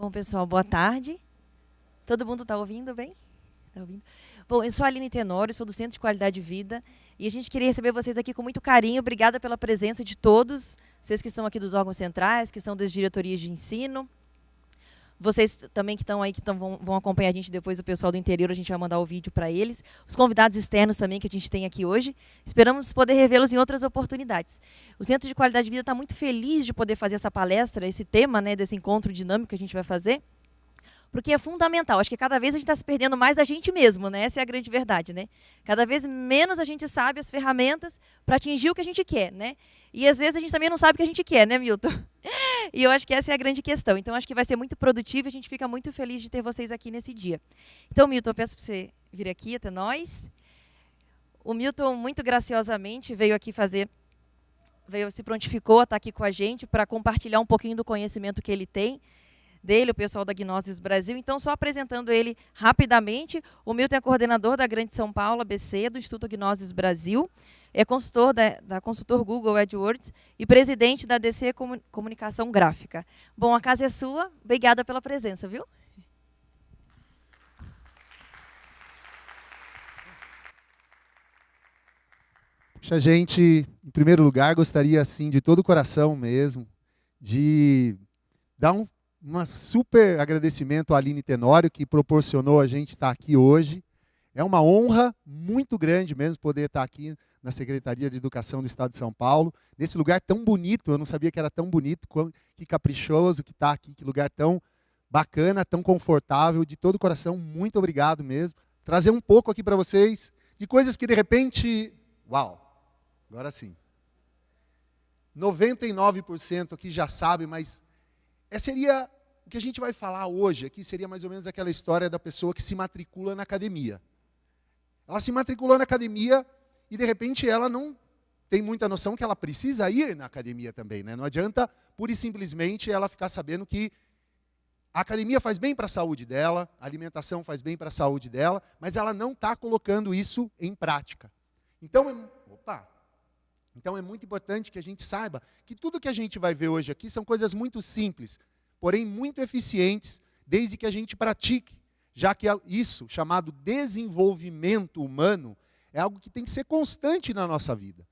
Bom, pessoal, boa tarde. Todo mundo está ouvindo bem? Tá ouvindo? Bom, eu sou a Aline Tenório, sou do Centro de Qualidade de Vida e a gente queria receber vocês aqui com muito carinho. Obrigada pela presença de todos, vocês que estão aqui dos órgãos centrais, que são das diretorias de ensino. Vocês também que estão aí, vão acompanhar a gente depois, o pessoal do interior, a gente vai mandar o vídeo para eles. Os convidados externos também que a gente tem aqui hoje. Esperamos poder revê-los em outras oportunidades. O Centro de Qualidade de Vida está muito feliz de poder fazer essa palestra, esse tema, né, desse encontro dinâmico que a gente vai fazer, porque é fundamental. Acho que cada vez a gente está se perdendo mais a gente mesmo, né? Essa é a grande verdade, né? Cada vez menos a gente sabe as ferramentas para atingir o que a gente quer, né? E às vezes a gente também não sabe o que a gente quer, né, Milton? E eu acho que essa é a grande questão. Então, acho que vai ser muito produtivo e a gente fica muito feliz de ter vocês aqui nesse dia. Então, Milton, eu peço para você vir aqui até nós. O Milton, muito graciosamente, veio se prontificou a estar aqui com a gente para compartilhar um pouquinho do conhecimento que ele tem, dele, o pessoal da Gnosis Brasil. Então, só apresentando ele rapidamente, o Milton é coordenador da Grande São Paulo, ABC, do Instituto Gnosis Brasil, é consultor da consultor Google AdWords e presidente da DC Comunicação Gráfica. Bom, a casa é sua, obrigada pela presença, viu? Puxa, gente, em primeiro lugar, gostaria, assim, de todo o coração mesmo, de dar um super agradecimento à Aline Tenório, que proporcionou a gente estar aqui hoje. É uma honra muito grande mesmo poder estar aqui na Secretaria de Educação do Estado de São Paulo, nesse lugar tão bonito. Eu não sabia que era tão bonito, que caprichoso que está aqui, que lugar tão bacana, tão confortável. De todo o coração, muito obrigado mesmo. Trazer um pouco aqui para vocês de coisas que, de repente, uau, agora sim. 99% aqui já sabe, mas seria o que a gente vai falar hoje aqui, seria mais ou menos aquela história da pessoa que se matricula na academia. Ela se matriculou na academia e, de repente, ela não tem muita noção que ela precisa ir na academia também, né? Não adianta, pura e simplesmente, ela ficar sabendo que a academia faz bem para a saúde dela, a alimentação faz bem para a saúde dela, mas ela não está colocando isso em prática. Então, é muito importante que a gente saiba que tudo que a gente vai ver hoje aqui são coisas muito simples, porém muito eficientes, desde que a gente pratique, já que isso, chamado desenvolvimento humano, é algo que tem que ser constante na nossa vida.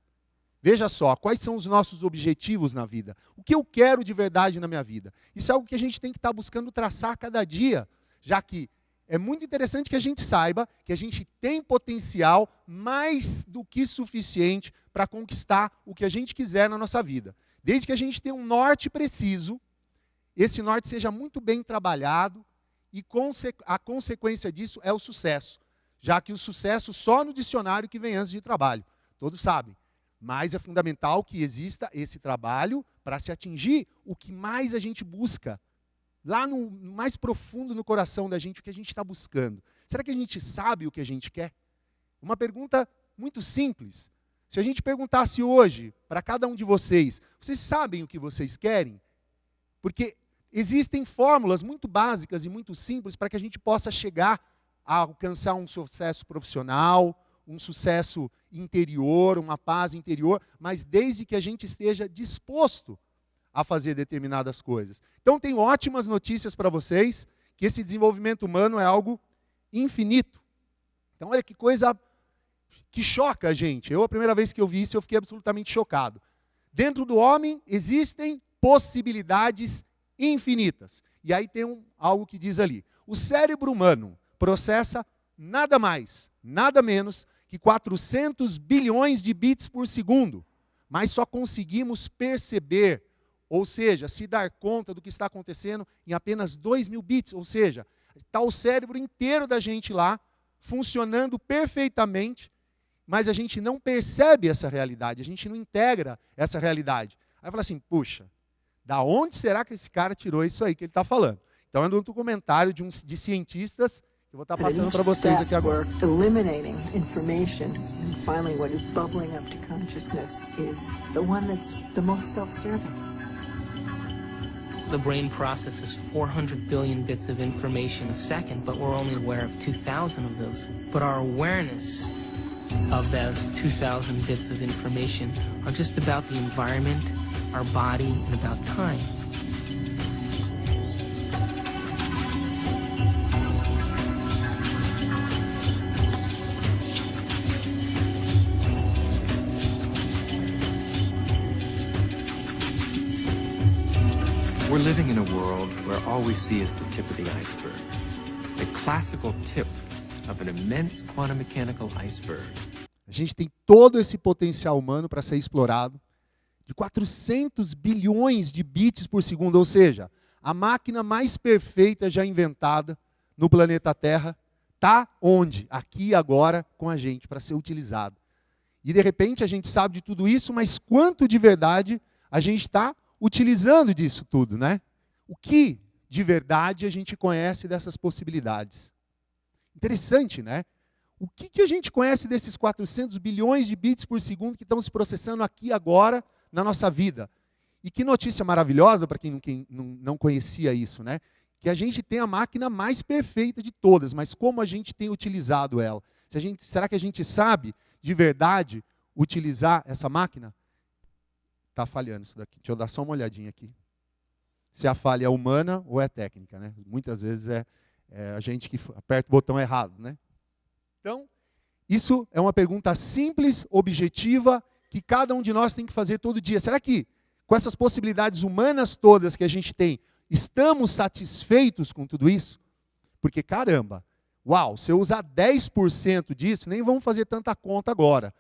Veja só, quais são os nossos objetivos na vida? O que eu quero de verdade na minha vida? Isso é algo que a gente tem que estar buscando traçar cada dia, já que é muito interessante que a gente saiba que a gente tem potencial mais do que suficiente para conquistar o que a gente quiser na nossa vida. Desde que a gente tenha um norte preciso, esse norte seja muito bem trabalhado e a consequência disso é o sucesso. Já que o sucesso só no dicionário que vem antes de trabalho. Todos sabem. Mas é fundamental que exista esse trabalho para se atingir o que mais a gente busca. Lá no mais profundo no coração da gente, o que a gente está buscando. Será que a gente sabe o que a gente quer? Uma pergunta muito simples. Se a gente perguntasse hoje para cada um de vocês, vocês sabem o que vocês querem? Porque existem fórmulas muito básicas e muito simples para que a gente possa chegar a alcançar um sucesso profissional, um sucesso interior, uma paz interior, mas desde que a gente esteja disposto a fazer determinadas coisas. Então, tenho ótimas notícias para vocês, que esse desenvolvimento humano é algo infinito. Então, olha que coisa que choca a gente. A primeira vez que eu vi isso, eu fiquei absolutamente chocado. Dentro do homem existem possibilidades infinitas. E aí tem algo que diz ali, o cérebro humano processa nada mais, nada menos que 400 bilhões de bits por segundo, mas só conseguimos perceber, ou seja, se dar conta do que está acontecendo em apenas 2.000 bits, ou seja, está o cérebro inteiro da gente lá, funcionando perfeitamente, mas a gente não percebe essa realidade, a gente não integra essa realidade. Aí fala assim, puxa, da onde será que esse cara tirou isso aí que ele está falando? Então é um documentário de cientistas, que eu vou estar passando para vocês aqui agora. Eliminating information and finally what is bubbling up to consciousness is the one that's the most self-serving. The brain processes 400 billion bits of information a second, but we're only aware of 2,000 of those. But our awareness of those 2,000 bits of information are just about the environment, our body, and about time. all we see is the tip of the iceberg. The classical tip of an immense quantum mechanical iceberg. A gente tem todo esse potencial humano para ser explorado, de 400 bilhões de bits por segundo, ou seja, a máquina mais perfeita já inventada no planeta Terra está onde? Aqui agora com a gente, para ser utilizado. E de repente a gente sabe de tudo isso, mas quanto de verdade a gente está utilizando disso tudo, né? O que de verdade a gente conhece dessas possibilidades? Interessante, né? O que a gente conhece desses 400 bilhões de bits por segundo que estão se processando aqui agora na nossa vida? E que notícia maravilhosa para quem não conhecia isso, né? Que a gente tem a máquina mais perfeita de todas, mas como a gente tem utilizado ela? Será que a gente sabe de verdade utilizar essa máquina? Está falhando isso daqui. Deixa eu dar só uma olhadinha aqui. Se a falha é humana ou é técnica, né? Muitas vezes é a gente que aperta o botão errado, né? Então, isso é uma pergunta simples, objetiva, que cada um de nós tem que fazer todo dia. Será que, com essas possibilidades humanas todas que a gente tem, estamos satisfeitos com tudo isso? Porque, caramba, uau, se eu usar 10% disso, nem vamos fazer tanta conta agora.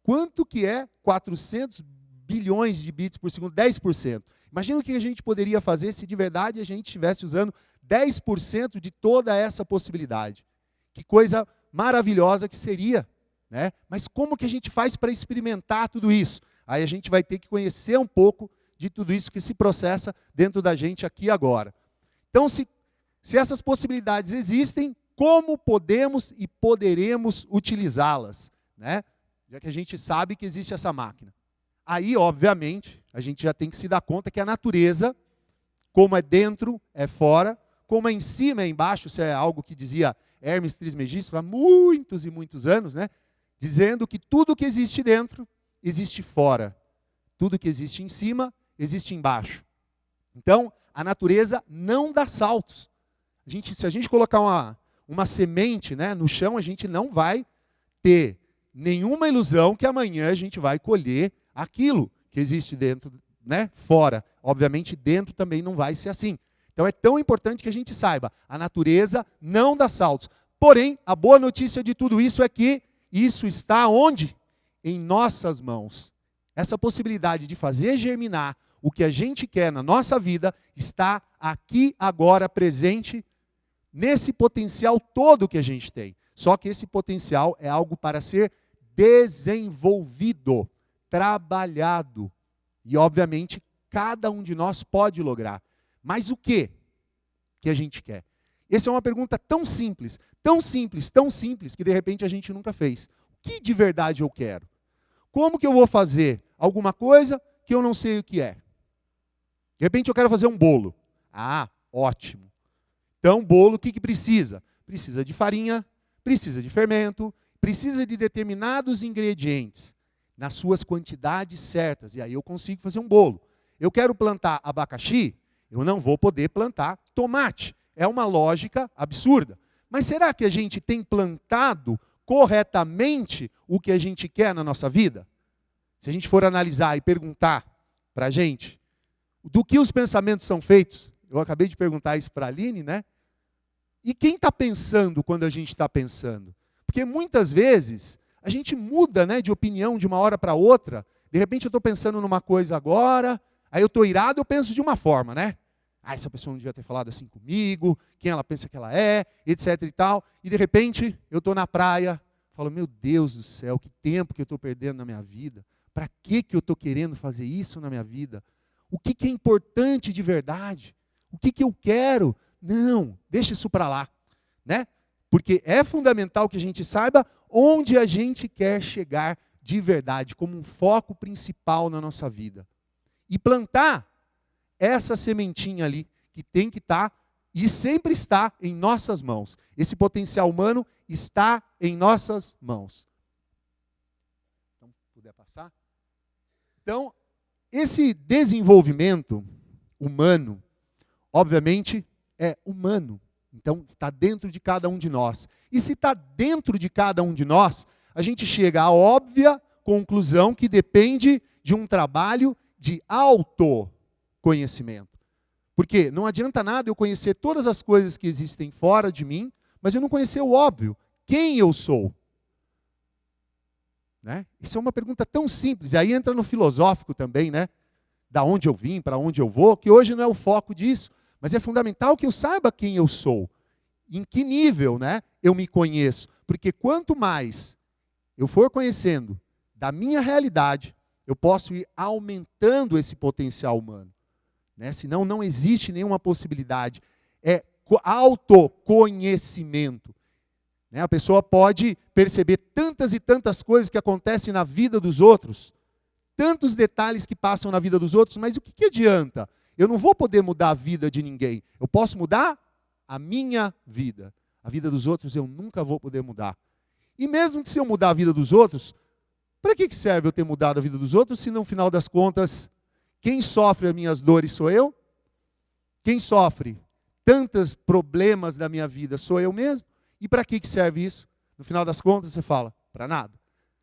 Quanto que é 400 bilhões de bits por segundo? 10%. Imagina o que a gente poderia fazer se de verdade a gente estivesse usando 10% de toda essa possibilidade. Que coisa maravilhosa que seria, né? Mas como que a gente faz para experimentar tudo isso? Aí a gente vai ter que conhecer um pouco de tudo isso que se processa dentro da gente aqui agora. Então, se essas possibilidades existem, como podemos e poderemos utilizá-las, né? Já que a gente sabe que existe essa máquina. Aí, obviamente, a gente já tem que se dar conta que a natureza, como é dentro, é fora, como é em cima, é embaixo, isso é algo que dizia Hermes Trismegisto há muitos e muitos anos, né? Dizendo que tudo que existe dentro, existe fora. Tudo que existe em cima, existe embaixo. Então, a natureza não dá saltos. Se a gente colocar uma semente, né, no chão, a gente não vai ter nenhuma ilusão que amanhã a gente vai colher aquilo que existe dentro, né, fora. Obviamente, dentro também não vai ser assim. Então é tão importante que a gente saiba, a natureza não dá saltos. Porém, a boa notícia de tudo isso é que isso está onde? Em nossas mãos. Essa possibilidade de fazer germinar o que a gente quer na nossa vida está aqui agora presente nesse potencial todo que a gente tem. Só que esse potencial é algo para ser desenvolvido, trabalhado. E, obviamente, cada um de nós pode lograr. Mas o que a gente quer? Essa é uma pergunta tão simples, que de repente a gente nunca fez. O que de verdade eu quero? Como que eu vou fazer alguma coisa que eu não sei o que é? De repente eu quero fazer um bolo. Ah, ótimo. Então, bolo, o que precisa? Precisa de farinha, precisa de fermento, precisa de determinados ingredientes, nas suas quantidades certas. E aí eu consigo fazer um bolo. Eu quero plantar abacaxi, eu não vou poder plantar tomate. É uma lógica absurda. Mas será que a gente tem plantado corretamente o que a gente quer na nossa vida? Se a gente for analisar e perguntar para a gente, do que os pensamentos são feitos? Eu acabei de perguntar isso para a Aline, né? E quem está pensando quando a gente está pensando? Porque muitas vezes a gente muda, né, de opinião de uma hora para outra. De repente eu estou pensando numa coisa agora, aí eu estou irado, eu penso de uma forma, né? Ah, essa pessoa não devia ter falado assim comigo, quem ela pensa que ela é, etc e tal. E de repente eu estou na praia, falo, meu Deus do céu, que tempo que eu estou perdendo na minha vida. Para que eu estou querendo fazer isso na minha vida? O que é importante de verdade? O que eu quero? Não, deixa isso para lá, né? Porque é fundamental que a gente saiba onde a gente quer chegar de verdade, como um foco principal na nossa vida. E plantar essa sementinha ali, que tem que estar, e sempre está em nossas mãos. Esse potencial humano está em nossas mãos. Então, puder passar? Então, esse desenvolvimento humano, obviamente, é humano. Então, está dentro de cada um de nós. E se está dentro de cada um de nós, a gente chega à óbvia conclusão que depende de um trabalho de autoconhecimento. Porque não adianta nada eu conhecer todas as coisas que existem fora de mim, mas eu não conhecer o óbvio, quem eu sou. Né? Isso é uma pergunta tão simples, e aí entra no filosófico também, né? Da onde eu vim, para onde eu vou, que hoje não é o foco disso, mas é fundamental que eu saiba quem eu sou, em que nível, né, eu me conheço, porque quanto mais eu for conhecendo da minha realidade, eu posso ir aumentando esse potencial humano. Né? Senão não existe nenhuma possibilidade. É autoconhecimento. Né? A pessoa pode perceber tantas e tantas coisas que acontecem na vida dos outros, tantos detalhes que passam na vida dos outros, mas o que adianta? Eu não vou poder mudar a vida de ninguém. Eu posso mudar a minha vida. A vida dos outros eu nunca vou poder mudar. E mesmo que se eu mudar a vida dos outros, para que serve eu ter mudado a vida dos outros, se no final das contas, quem sofre as minhas dores sou eu? Quem sofre tantos problemas da minha vida sou eu mesmo? E para que serve isso? No final das contas, você fala, para nada.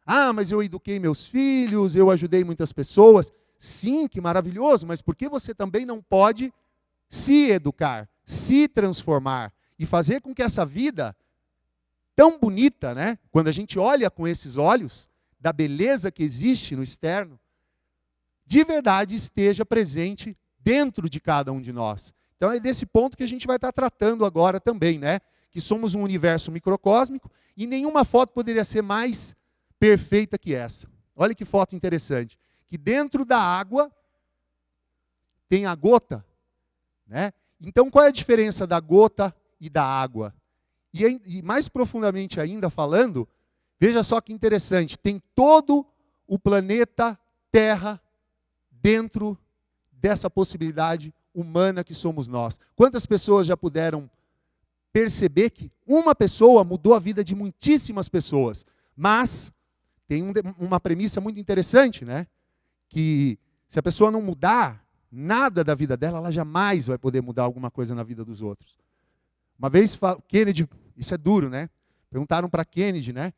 Ah, mas eu eduquei meus filhos, eu ajudei muitas pessoas. Sim, que maravilhoso, mas por que você também não pode se educar, se transformar e fazer com que essa vida tão bonita, né? Quando a gente olha com esses olhos, da beleza que existe no externo, de verdade esteja presente dentro de cada um de nós. Então é desse ponto que a gente vai estar tratando agora também, né? Que somos um universo microcósmico e nenhuma foto poderia ser mais perfeita que essa. Olha que foto interessante. Que dentro da água tem a gota, né? Então qual é a diferença da gota e da água? E mais profundamente ainda falando, veja só que interessante, tem todo o planeta Terra dentro dessa possibilidade humana que somos nós. Quantas pessoas já puderam perceber que uma pessoa mudou a vida de muitíssimas pessoas? Mas tem uma premissa muito interessante, né? Que se a pessoa não mudar nada da vida dela, ela jamais vai poder mudar alguma coisa na vida dos outros. Uma vez, Kennedy, isso é duro, né? Perguntaram para Kennedy, né?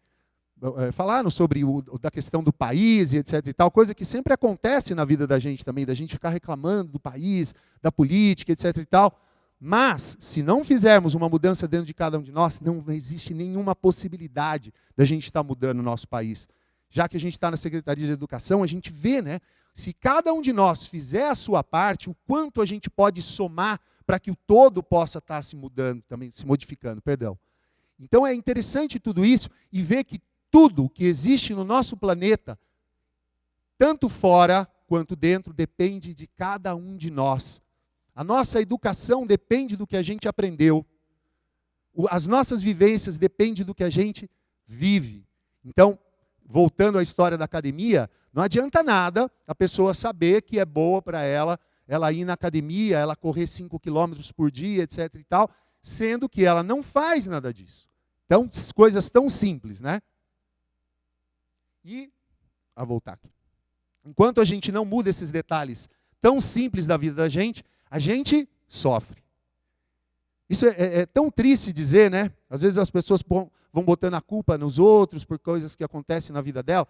Falaram sobre da questão do país e etc e tal, coisa que sempre acontece na vida da gente também, da gente ficar reclamando do país, da política, etc e tal. Mas, se não fizermos uma mudança dentro de cada um de nós, não existe nenhuma possibilidade da gente estar mudando o nosso país. Já que a gente está na Secretaria de Educação, a gente vê, né? Se cada um de nós fizer a sua parte, o quanto a gente pode somar para que o todo possa estar se mudando, também se modificando, perdão. Então é interessante tudo isso e ver que tudo que existe no nosso planeta, tanto fora quanto dentro, depende de cada um de nós. A nossa educação depende do que a gente aprendeu. As nossas vivências dependem do que a gente vive. Então, voltando à história da academia, não adianta nada a pessoa saber que é boa para ela ir na academia, ela correr 5 quilômetros por dia, etc. e tal, sendo que ela não faz nada disso. Então, coisas tão simples, né? E, a voltar aqui. Enquanto a gente não muda esses detalhes tão simples da vida da gente, a gente sofre. Isso é tão triste dizer, né? Às vezes as pessoas vão botando a culpa nos outros por coisas que acontecem na vida dela.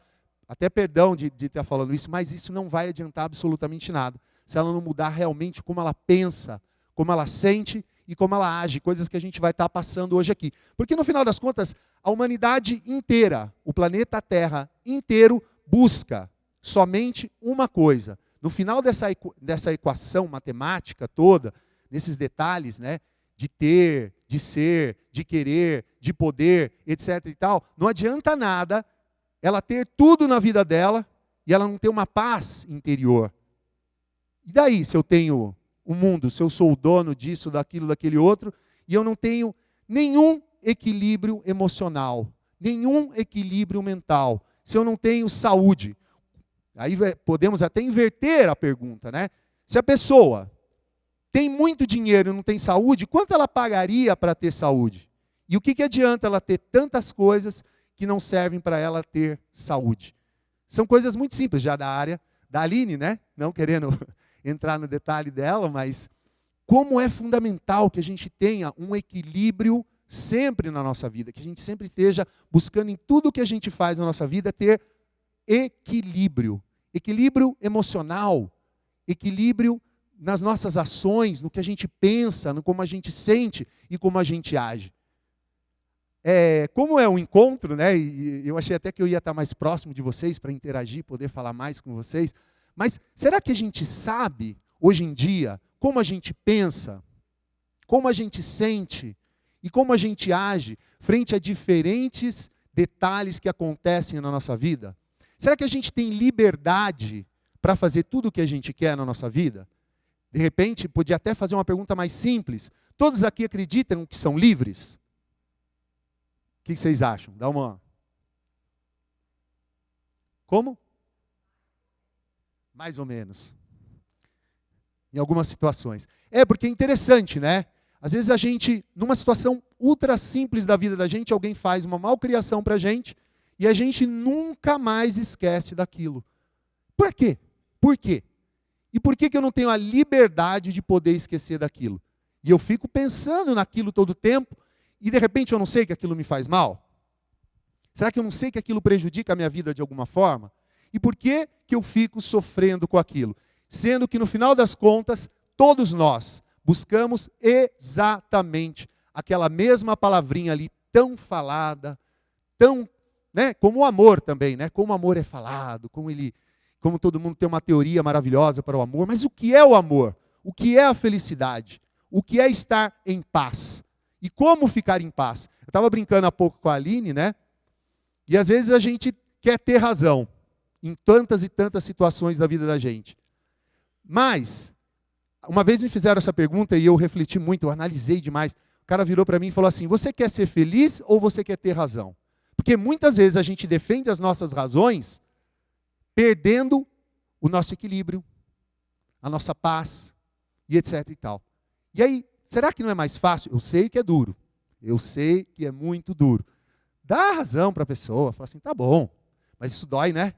Até perdão de estar falando isso, mas isso não vai adiantar absolutamente nada. Se ela não mudar realmente como ela pensa, como ela sente e como ela age, coisas que a gente vai estar passando hoje aqui. Porque no final das contas, a humanidade inteira, o planeta Terra inteiro, busca somente uma coisa. No final dessa equação matemática toda, nesses detalhes, né, de ter, de ser, de querer, de poder, etc. e tal, não adianta nada ela ter tudo na vida dela e ela não ter uma paz interior. E daí, se eu tenho o mundo, se eu sou o dono disso, daquilo, daquele outro, e eu não tenho nenhum equilíbrio emocional, nenhum equilíbrio mental, se eu não tenho saúde? Aí podemos até inverter a pergunta, né? Se a pessoa tem muito dinheiro e não tem saúde, quanto ela pagaria para ter saúde? E o que adianta ela ter tantas coisas que não servem para ela ter saúde? São coisas muito simples, já da área da Aline, né? Não querendo entrar no detalhe dela, mas como é fundamental que a gente tenha um equilíbrio sempre na nossa vida, que a gente sempre esteja buscando em tudo que a gente faz na nossa vida ter equilíbrio. Equilíbrio emocional, equilíbrio nas nossas ações, no que a gente pensa, no como a gente sente e como a gente age. Como é um encontro, né? E eu achei até que eu ia estar mais próximo de vocês para interagir, poder falar mais com vocês. Mas será que a gente sabe, hoje em dia, como a gente pensa, como a gente sente e como a gente age frente a diferentes detalhes que acontecem na nossa vida? Será que a gente tem liberdade para fazer tudo o que a gente quer na nossa vida? De repente, podia até fazer uma pergunta mais simples. Todos aqui acreditam que são livres? O que vocês acham? Dá uma... Como? Mais ou menos. Em algumas situações. Porque é interessante, né? Às vezes a gente, numa situação ultra simples da vida da gente, alguém faz uma malcriação para a gente e a gente nunca mais esquece daquilo. Por quê? Por quê? E por que eu não tenho a liberdade de poder esquecer daquilo? E eu fico pensando naquilo todo o tempo e de repente eu não sei que aquilo me faz mal? Será que eu não sei que aquilo prejudica a minha vida de alguma forma? E por que eu fico sofrendo com aquilo? Sendo que no final das contas, todos nós buscamos exatamente aquela mesma palavrinha ali, tão falada, tão, né, como o amor também, né? Como o amor é falado, como todo mundo tem uma teoria maravilhosa para o amor. Mas o que é o amor? O que é a felicidade? O que é estar em paz? E como ficar em paz? Eu estava brincando há pouco com a Aline, né? E às vezes a gente quer ter razão em tantas e tantas situações da vida da gente. Mas, uma vez me fizeram essa pergunta e eu refleti muito, eu analisei demais. O cara virou para mim e falou assim: você quer ser feliz ou você quer ter razão? Porque muitas vezes a gente defende as nossas razões perdendo o nosso equilíbrio, a nossa paz e etc e tal. E aí, será que não é mais fácil? Eu sei que é duro, eu sei que é muito duro. Dá a razão para a pessoa, fala assim, tá bom, mas isso dói, né?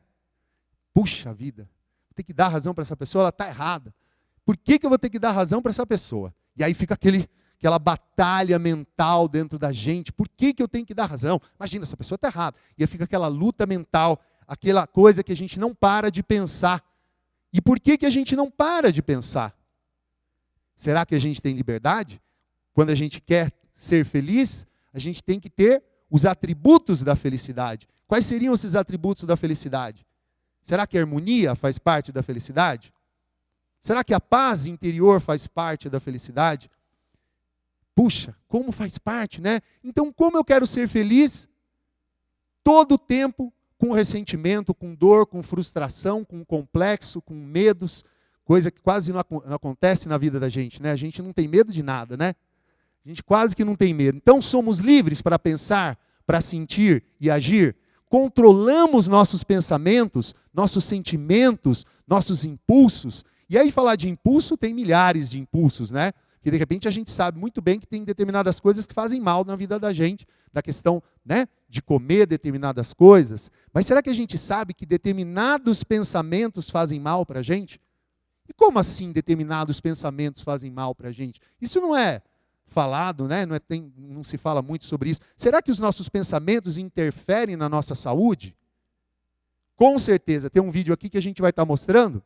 Puxa vida, vou ter que dar razão para essa pessoa, ela está errada. Por que eu vou ter que dar razão para essa pessoa? E aí fica aquela batalha mental dentro da gente. Por que eu tenho que dar razão? Imagina, essa pessoa está errada. E aí fica aquela luta mental, aquela coisa que a gente não para de pensar. E por que a gente não para de pensar? Será que a gente tem liberdade? Quando a gente quer ser feliz, a gente tem que ter os atributos da felicidade. Quais seriam esses atributos da felicidade? Será que a harmonia faz parte da felicidade? Será que a paz interior faz parte da felicidade? Puxa, como faz parte, né? Então, como eu quero ser feliz todo o tempo com ressentimento, com dor, com frustração, com complexo, com medos, coisa que quase não acontece na vida da gente, né? A gente não tem medo de nada, né? A gente quase que não tem medo. Então, somos livres para pensar, para sentir e agir. Controlamos nossos pensamentos, nossos sentimentos, nossos impulsos. E aí falar de impulso, tem milhares de impulsos, né? Que de repente a gente sabe muito bem que tem determinadas coisas que fazem mal na vida da gente, da questão, né, de comer determinadas coisas. Mas será que a gente sabe que determinados pensamentos fazem mal para a gente? E como assim determinados pensamentos fazem mal para a gente? Isso não é falado, né? Não se fala muito sobre isso. Será que os nossos pensamentos interferem na nossa saúde? Com certeza. Tem um vídeo aqui que a gente vai estar mostrando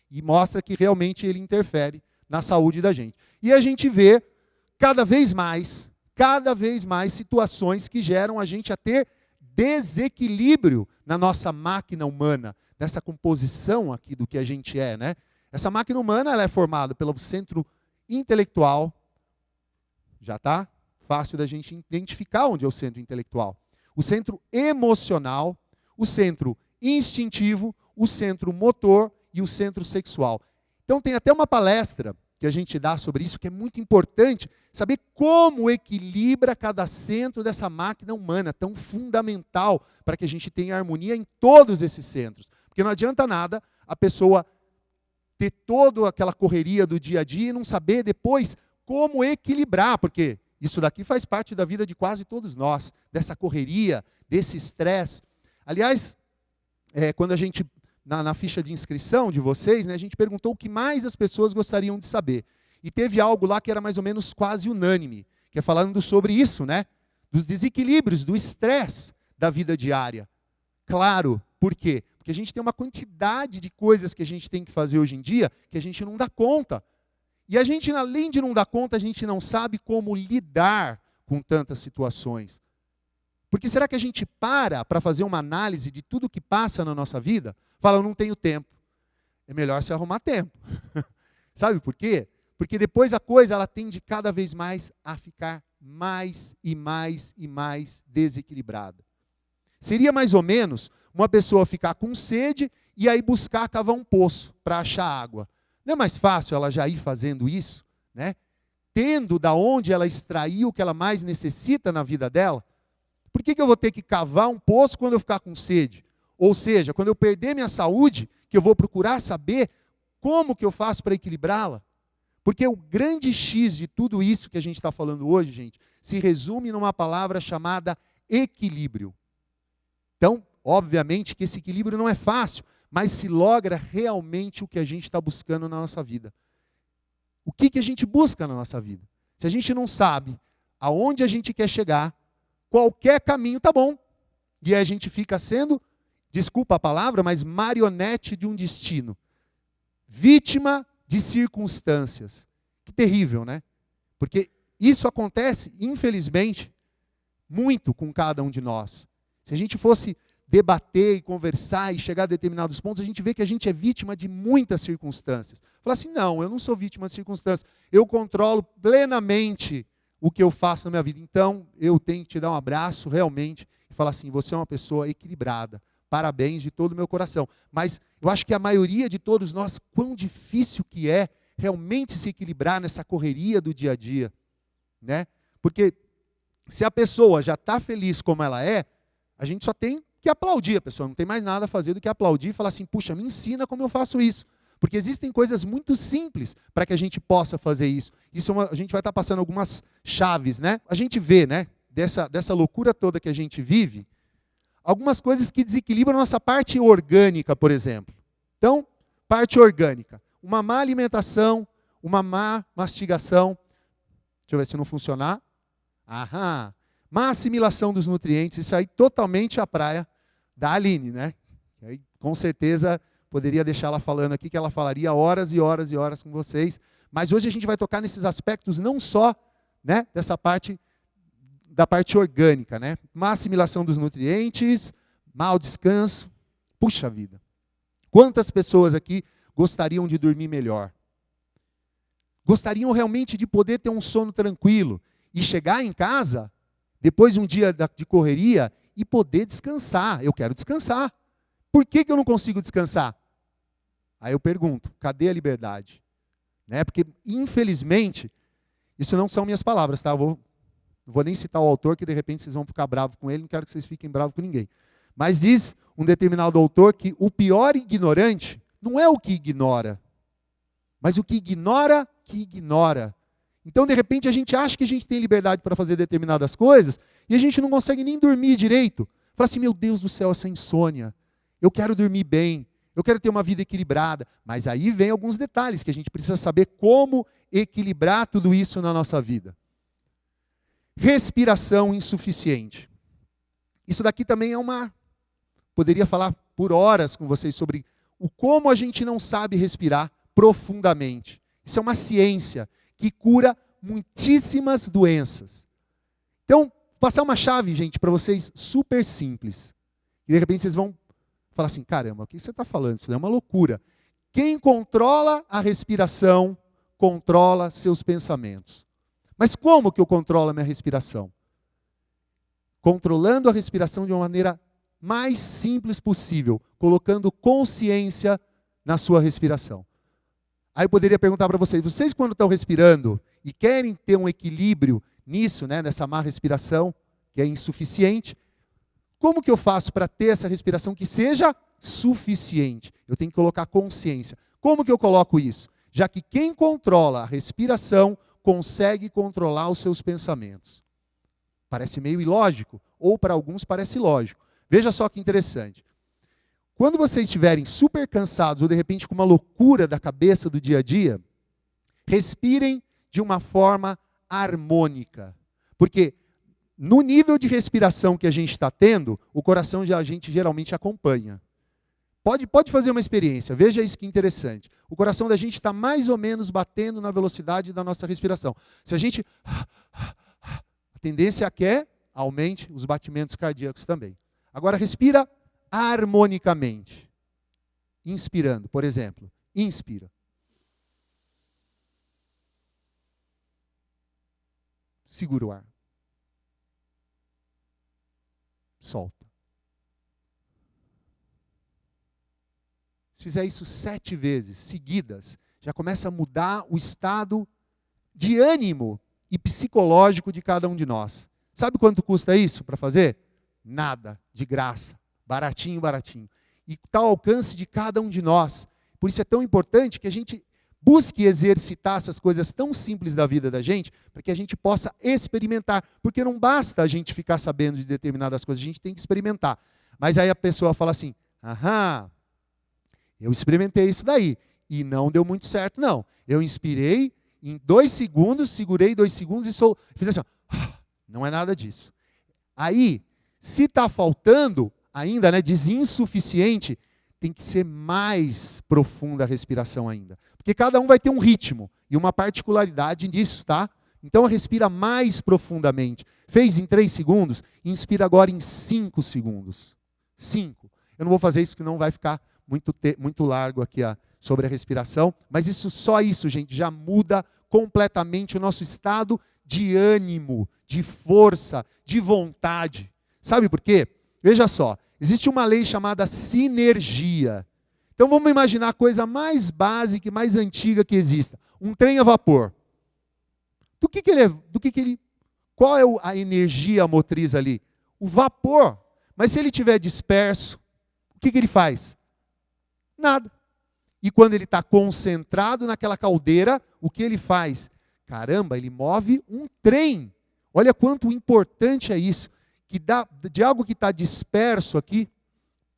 e mostra que realmente ele interfere na saúde da gente. E a gente vê cada vez mais situações que geram a gente a ter desequilíbrio na nossa máquina humana, nessa composição aqui do que a gente é, né? Essa máquina humana, ela é formada pelo centro intelectual. Já está fácil da gente identificar onde é o centro intelectual. O centro emocional, o centro instintivo, o centro motor e o centro sexual. Então tem até uma palestra que a gente dá sobre isso, que é muito importante saber como equilibra cada centro dessa máquina humana, tão fundamental para que a gente tenha harmonia em todos esses centros. Porque não adianta nada a pessoa ter toda aquela correria do dia a dia e não saber depois como equilibrar, porque isso daqui faz parte da vida de quase todos nós, dessa correria, desse estresse. Aliás, quando a gente, na ficha de inscrição de vocês, né, a gente perguntou o que mais as pessoas gostariam de saber. E teve algo lá que era mais ou menos quase unânime, que é falando sobre isso, né? Dos desequilíbrios, do estresse da vida diária. Claro, por quê? Porque a gente tem uma quantidade de coisas que a gente tem que fazer hoje em dia que a gente não dá conta. E a gente, além de não dar conta, a gente não sabe como lidar com tantas situações. Porque será que a gente para fazer uma análise de tudo que passa na nossa vida? Fala, eu não tenho tempo. É melhor se arrumar tempo. Sabe por quê? Porque depois a coisa ela tende cada vez mais a ficar mais e mais e mais desequilibrada. Seria mais ou menos uma pessoa ficar com sede e aí buscar cavar um poço para achar água. Não é mais fácil ela já ir fazendo isso, né? Tendo da onde ela extrair o que ela mais necessita na vida dela? Por que eu vou ter que cavar um poço quando eu ficar com sede? Ou seja, quando eu perder minha saúde, que eu vou procurar saber como que eu faço para equilibrá-la? Porque o grande X de tudo isso que a gente está falando hoje, gente, se resume numa palavra chamada equilíbrio. Então, obviamente que esse equilíbrio não é fácil, mas se logra realmente o que a gente está buscando na nossa vida. O que a gente busca na nossa vida? Se a gente não sabe aonde a gente quer chegar, qualquer caminho tá bom. E aí a gente fica sendo, desculpa a palavra, mas marionete de um destino. Vítima de circunstâncias. Que terrível, né? Porque isso acontece, infelizmente, muito com cada um de nós. Se a gente fosse debater e conversar e chegar a determinados pontos, a gente vê que a gente é vítima de muitas circunstâncias. Falar assim, não, eu não sou vítima de circunstâncias. Eu controlo plenamente o que eu faço na minha vida. Então, eu tenho que te dar um abraço, realmente, e falar assim, você é uma pessoa equilibrada. Parabéns de todo o meu coração. Mas eu acho que a maioria de todos nós, quão difícil que é realmente se equilibrar nessa correria do dia a dia. Né? Porque se a pessoa já está feliz como ela é, a gente só tem que aplaudir a pessoa. Não tem mais nada a fazer do que aplaudir e falar assim, puxa, me ensina como eu faço isso. Porque existem coisas muito simples para que a gente possa fazer isso. A gente vai estar passando algumas chaves, né? A gente vê, né, dessa loucura toda que a gente vive, algumas coisas que desequilibram a nossa parte orgânica, por exemplo. Então, parte orgânica. Uma má alimentação, uma má mastigação. Deixa eu ver se não funcionar. Aham. Má assimilação dos nutrientes. Isso aí totalmente a praia da Aline, né? Aí, com certeza poderia deixar ela falando aqui, que ela falaria horas e horas e horas com vocês. Mas hoje a gente vai tocar nesses aspectos não só, né, dessa parte, da parte orgânica, né? Má assimilação dos nutrientes, mau descanso. Puxa vida. Quantas pessoas aqui gostariam de dormir melhor? Gostariam realmente de poder ter um sono tranquilo e chegar em casa, depois de um dia de correria, e poder descansar. Eu quero descansar. Por que eu não consigo descansar? Aí eu pergunto, cadê a liberdade? Né? Porque, infelizmente, isso não são minhas palavras, tá? Não vou nem citar o autor, que de repente vocês vão ficar bravos com ele, não quero que vocês fiquem bravos com ninguém. Mas diz um determinado autor que o pior ignorante não é o que ignora, mas o que ignora que ignora. Então, de repente, a gente acha que a gente tem liberdade para fazer determinadas coisas e a gente não consegue nem dormir direito. Fala assim, meu Deus do céu, essa insônia. Eu quero dormir bem, eu quero ter uma vida equilibrada. Mas aí vem alguns detalhes que a gente precisa saber como equilibrar tudo isso na nossa vida. Respiração insuficiente. Isso daqui também é poderia falar por horas com vocês sobre o como a gente não sabe respirar profundamente. Isso é uma ciência que cura muitíssimas doenças. Então, vou passar uma chave, gente, para vocês super simples. E de repente vocês vão falar assim, caramba, o que você está falando? Isso é uma loucura. Quem controla a respiração, controla seus pensamentos. Mas como que eu controlo a minha respiração? Controlando a respiração de uma maneira mais simples possível, colocando consciência na sua respiração. Aí eu poderia perguntar para vocês quando estão respirando e querem ter um equilíbrio nisso, né, nessa má respiração, que é insuficiente, como que eu faço para ter essa respiração que seja suficiente? Eu tenho que colocar consciência. Como que eu coloco isso? Já que quem controla a respiração consegue controlar os seus pensamentos. Parece meio ilógico, ou para alguns parece lógico. Veja só que interessante. Quando vocês estiverem super cansados ou de repente com uma loucura da cabeça do dia a dia, respirem de uma forma harmônica. Porque no nível de respiração que a gente está tendo, o coração a gente geralmente acompanha. Pode fazer uma experiência, veja isso que interessante. O coração da gente está mais ou menos batendo na velocidade da nossa respiração. Se a gente... A tendência é que aumente os batimentos cardíacos também. Agora respira harmonicamente. Inspirando, por exemplo. Inspira. Segura o ar. Solta. Se fizer isso 7 vezes seguidas, já começa a mudar o estado de ânimo e psicológico de cada um de nós. Sabe quanto custa isso para fazer? Nada, de graça, baratinho, baratinho. E está ao alcance de cada um de nós. Por isso é tão importante que a gente busque exercitar essas coisas tão simples da vida da gente, para que a gente possa experimentar. Porque não basta a gente ficar sabendo de determinadas coisas, a gente tem que experimentar. Mas aí a pessoa fala assim, aham, eu experimentei isso daí, e não deu muito certo, não. Eu inspirei, em 2 segundos, segurei 2 segundos e fiz assim, ó, não é nada disso. Aí, se está faltando ainda, né, diz insuficiente, tem que ser mais profunda a respiração ainda. Porque cada um vai ter um ritmo e uma particularidade nisso, tá? Então respira mais profundamente. Fez em 3 segundos, inspira agora em 5 segundos. 5. Eu não vou fazer isso porque não vai ficar muito largo aqui sobre a respiração, mas só isso, gente, já muda completamente o nosso estado de ânimo, de força, de vontade. Sabe por quê? Veja só, existe uma lei chamada sinergia. Então vamos imaginar a coisa mais básica e mais antiga que exista. Um trem a vapor. Qual é a energia motriz ali? O vapor. Mas se ele estiver disperso, o que ele faz? Nada. E quando ele está concentrado naquela caldeira, o que ele faz? Caramba, ele move um trem. Olha quanto importante é isso. Que de algo que está disperso aqui,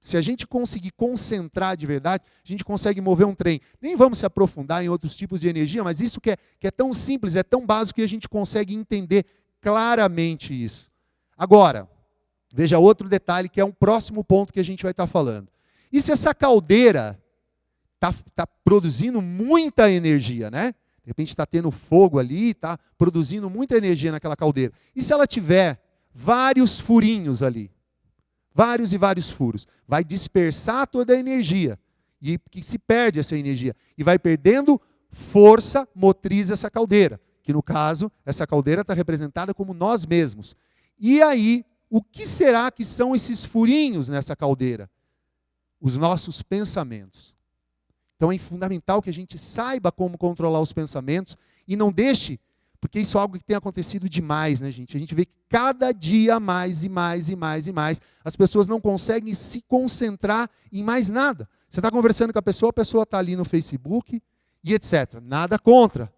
se a gente conseguir concentrar de verdade, a gente consegue mover um trem. Nem vamos se aprofundar em outros tipos de energia, mas isso que é tão simples, é tão básico que a gente consegue entender claramente isso. Agora, veja outro detalhe que é um próximo ponto que a gente vai estar falando. E se essa caldeira está produzindo muita energia, né? De repente está tendo fogo ali, está produzindo muita energia naquela caldeira. E se ela tiver vários furinhos ali? Vários e vários furos. Vai dispersar toda a energia. E que se perde essa energia. E vai perdendo força motriz essa caldeira. Que no caso, essa caldeira está representada como nós mesmos. E aí, o que será que são esses furinhos nessa caldeira? Os nossos pensamentos. Então é fundamental que a gente saiba como controlar os pensamentos e não deixe, porque isso é algo que tem acontecido demais, né, gente? A gente vê que cada dia mais e mais e mais e mais, as pessoas não conseguem se concentrar em mais nada. Você está conversando com a pessoa está ali no Facebook e etc. Nada contra,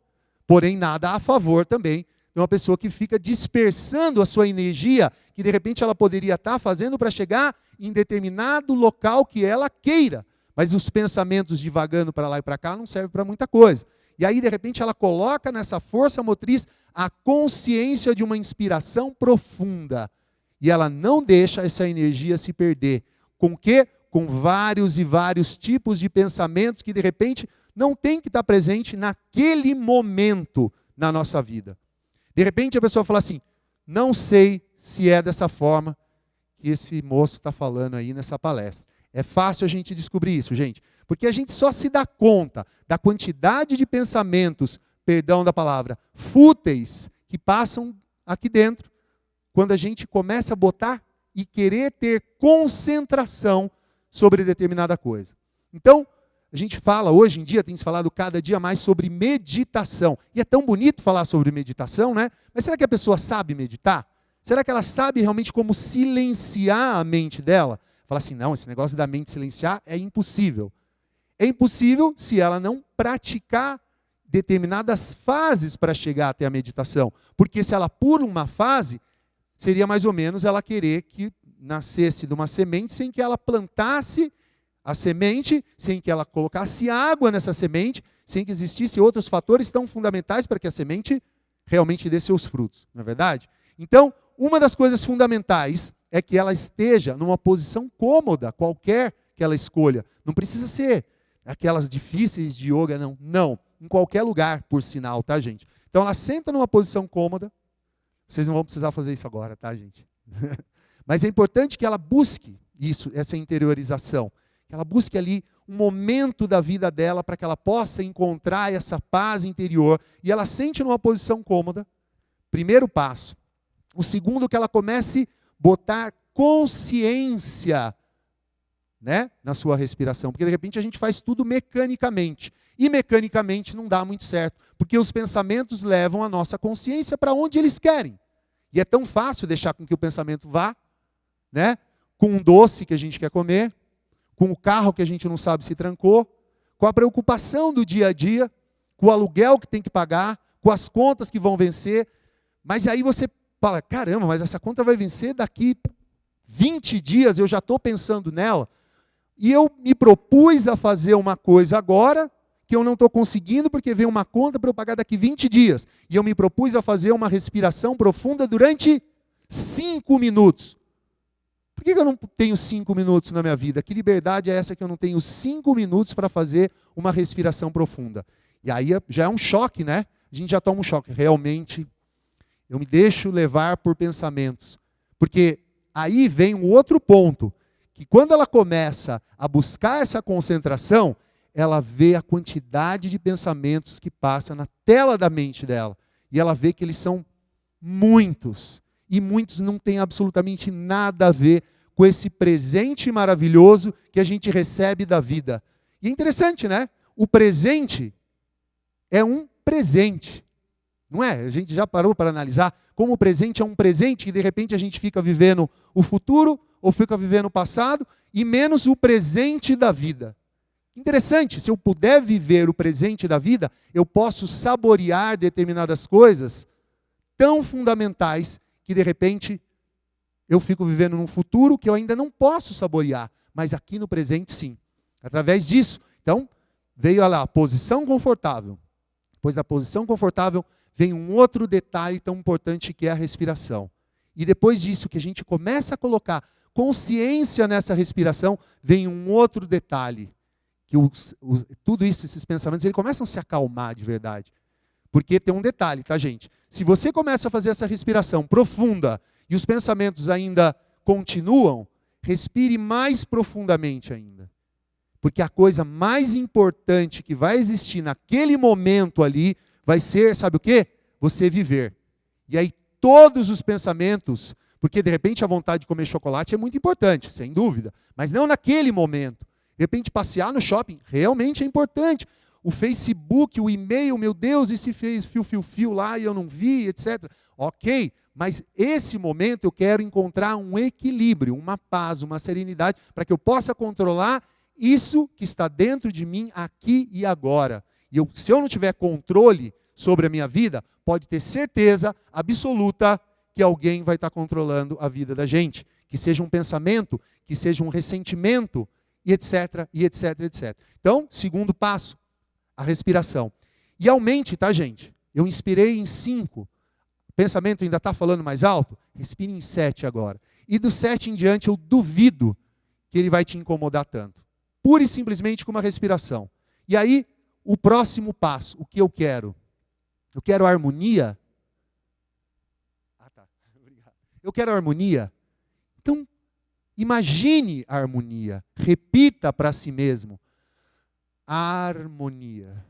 porém nada a favor também de uma pessoa que fica dispersando a sua energia, que de repente ela poderia estar fazendo para chegar em determinado local que ela queira. Mas os pensamentos divagando para lá e para cá não servem para muita coisa. E aí, de repente, ela coloca nessa força motriz a consciência de uma inspiração profunda. E ela não deixa essa energia se perder. Com o quê? Com vários e vários tipos de pensamentos que, de repente, não tem que estar presente naquele momento na nossa vida. De repente, a pessoa fala assim, não sei se é dessa forma que esse moço está falando aí nessa palestra. É fácil a gente descobrir isso, gente. Porque a gente só se dá conta da quantidade de pensamentos, perdão da palavra, fúteis, que passam aqui dentro, quando a gente começa a botar e querer ter concentração sobre determinada coisa. Então, a gente fala, hoje em dia, tem se falado cada dia mais sobre meditação. E é tão bonito falar sobre meditação, né? Mas será que a pessoa sabe meditar? Será que ela sabe realmente como silenciar a mente dela? Fala assim, não, esse negócio da mente silenciar é impossível. É impossível se ela não praticar determinadas fases para chegar até a meditação. Porque se ela pula uma fase, seria mais ou menos ela querer que nascesse de uma semente sem que ela plantasse a semente, sem que ela colocasse água nessa semente, sem que existissem outros fatores tão fundamentais para que a semente realmente dê seus frutos. Não é verdade? Então, uma das coisas fundamentais é que ela esteja numa posição cômoda, qualquer aquela escolha. Não precisa ser aquelas difíceis de yoga, não. Não, em qualquer lugar, por sinal, tá, gente? Então ela senta numa posição cômoda. Vocês não vão precisar fazer isso agora, tá, gente? Mas é importante que ela busque isso, essa interiorização. Que ela busque ali um momento da vida dela para que ela possa encontrar essa paz interior. E ela sente numa posição cômoda. Primeiro passo. O segundo, que ela comece a botar consciência, né, na sua respiração. Porque de repente a gente faz tudo mecanicamente. E mecanicamente não dá muito certo. Porque os pensamentos levam a nossa consciência para onde eles querem. E é tão fácil deixar com que o pensamento vá, né, com um doce que a gente quer comer, com o carro que a gente não sabe se trancou, com a preocupação do dia a dia, com o aluguel que tem que pagar, com as contas que vão vencer. Mas aí você fala, caramba, mas essa conta vai vencer daqui 20 dias, eu já estou pensando nela. E eu me propus a fazer uma coisa agora, que eu não estou conseguindo, porque vem uma conta para eu pagar daqui 20 dias. E eu me propus a fazer uma respiração profunda durante 5 minutos. Por que eu não tenho 5 minutos na minha vida? Que liberdade é essa que eu não tenho 5 minutos para fazer uma respiração profunda? E aí já é um choque, né? A gente já toma um choque. Realmente, eu me deixo levar por pensamentos. Porque aí vem um outro ponto, que quando ela começa a buscar essa concentração, ela vê a quantidade de pensamentos que passa na tela da mente dela. E ela vê que eles são muitos. E muitos não têm absolutamente nada a ver com esse presente maravilhoso que a gente recebe da vida. E é interessante, né? O presente é um presente. Não é? A gente já parou para analisar como o presente é um presente que de repente a gente fica vivendo o futuro ou fica vivendo o passado e menos o presente da vida. Interessante, se eu puder viver o presente da vida, eu posso saborear determinadas coisas tão fundamentais que de repente eu fico vivendo num futuro que eu ainda não posso saborear, mas aqui no presente sim. Através disso, então, veio lá a posição confortável. Depois da posição confortável, vem um outro detalhe tão importante que é a respiração. E depois disso, que a gente começa a colocar consciência nessa respiração, vem um outro detalhe. Que tudo isso, esses pensamentos, eles começam a se acalmar de verdade. Porque tem um detalhe, tá, gente? Se você começa a fazer essa respiração profunda e os pensamentos ainda continuam, respire mais profundamente ainda. Porque a coisa mais importante que vai existir naquele momento ali vai ser, sabe o quê? Você viver. E aí todos os pensamentos, porque de repente a vontade de comer chocolate é muito importante, sem dúvida, mas não naquele momento. De repente passear no shopping realmente é importante. O Facebook, o e-mail, meu Deus, e se fez fio lá e eu não vi, etc. Ok, mas esse momento eu quero encontrar um equilíbrio, uma paz, uma serenidade, para que eu possa controlar isso que está dentro de mim aqui e agora. E se eu não tiver controle sobre a minha vida, pode ter certeza absoluta que alguém vai estar controlando a vida da gente. Que seja um pensamento, que seja um ressentimento, e etc, e etc, etc. Então, segundo passo, a respiração. E aumente, tá, gente? Eu inspirei em 5. O pensamento ainda está falando mais alto? Respire em 7 agora. E do 7 em diante, eu duvido que ele vai te incomodar tanto. Pura e simplesmente com uma respiração. E aí, o próximo passo, o que eu quero? Eu quero harmonia. Tá. Obrigado. Eu quero harmonia. Então, imagine a harmonia. Repita para si mesmo. Harmonia.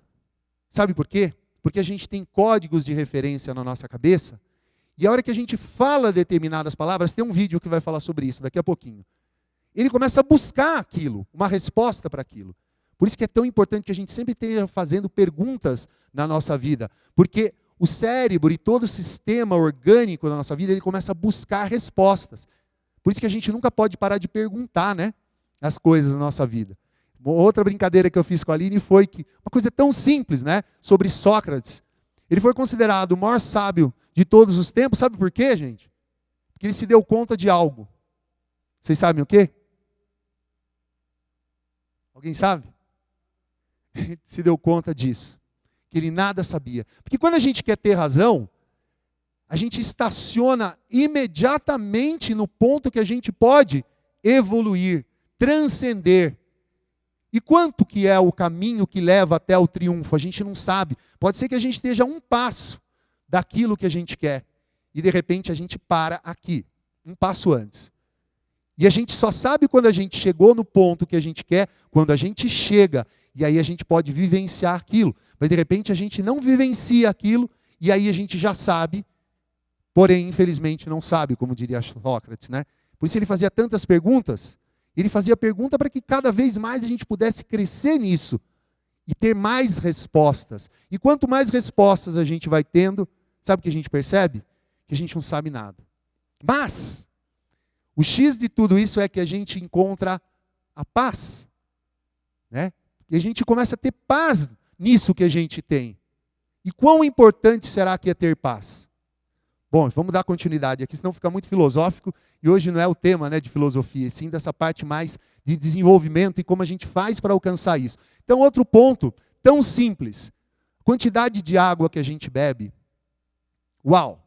Sabe por quê? Porque a gente tem códigos de referência na nossa cabeça. E a hora que a gente fala determinadas palavras, tem um vídeo que vai falar sobre isso daqui a pouquinho. Ele começa a buscar aquilo, uma resposta para aquilo. Por isso que é tão importante que a gente sempre esteja fazendo perguntas na nossa vida. Porque o cérebro e todo o sistema orgânico da nossa vida, ele começa a buscar respostas. Por isso que a gente nunca pode parar de perguntar, né, as coisas na nossa vida. Outra brincadeira que eu fiz com a Aline foi que, uma coisa tão simples, né, sobre Sócrates. Ele foi considerado o maior sábio de todos os tempos. Sabe por quê, gente? Porque ele se deu conta de algo. Vocês sabem o quê? Alguém sabe? Ele se deu conta disso. Que ele nada sabia. Porque quando a gente quer ter razão, a gente estaciona imediatamente no ponto que a gente pode evoluir, transcender. E quanto que é o caminho que leva até o triunfo? A gente não sabe. Pode ser que a gente esteja a um passo daquilo que a gente quer. E de repente a gente para aqui, um passo antes. E a gente só sabe quando a gente chegou no ponto que a gente quer, quando a gente chega. E aí a gente pode vivenciar aquilo. Mas de repente a gente não vivencia aquilo, e aí a gente já sabe, porém infelizmente não sabe, como diria Sócrates, né? Por isso ele fazia tantas perguntas. Ele fazia pergunta para que cada vez mais a gente pudesse crescer nisso e ter mais respostas. E quanto mais respostas a gente vai tendo, sabe o que a gente percebe? Que a gente não sabe nada. Mas o X de tudo isso é que a gente encontra a paz, né? E a gente começa a ter paz nisso que a gente tem. E quão importante será que é ter paz? Bom, vamos dar continuidade aqui, senão fica muito filosófico, e hoje não é o tema, né, de filosofia, e sim dessa parte mais de desenvolvimento e como a gente faz para alcançar isso. Então, outro ponto, tão simples, quantidade de água que a gente bebe. Uau!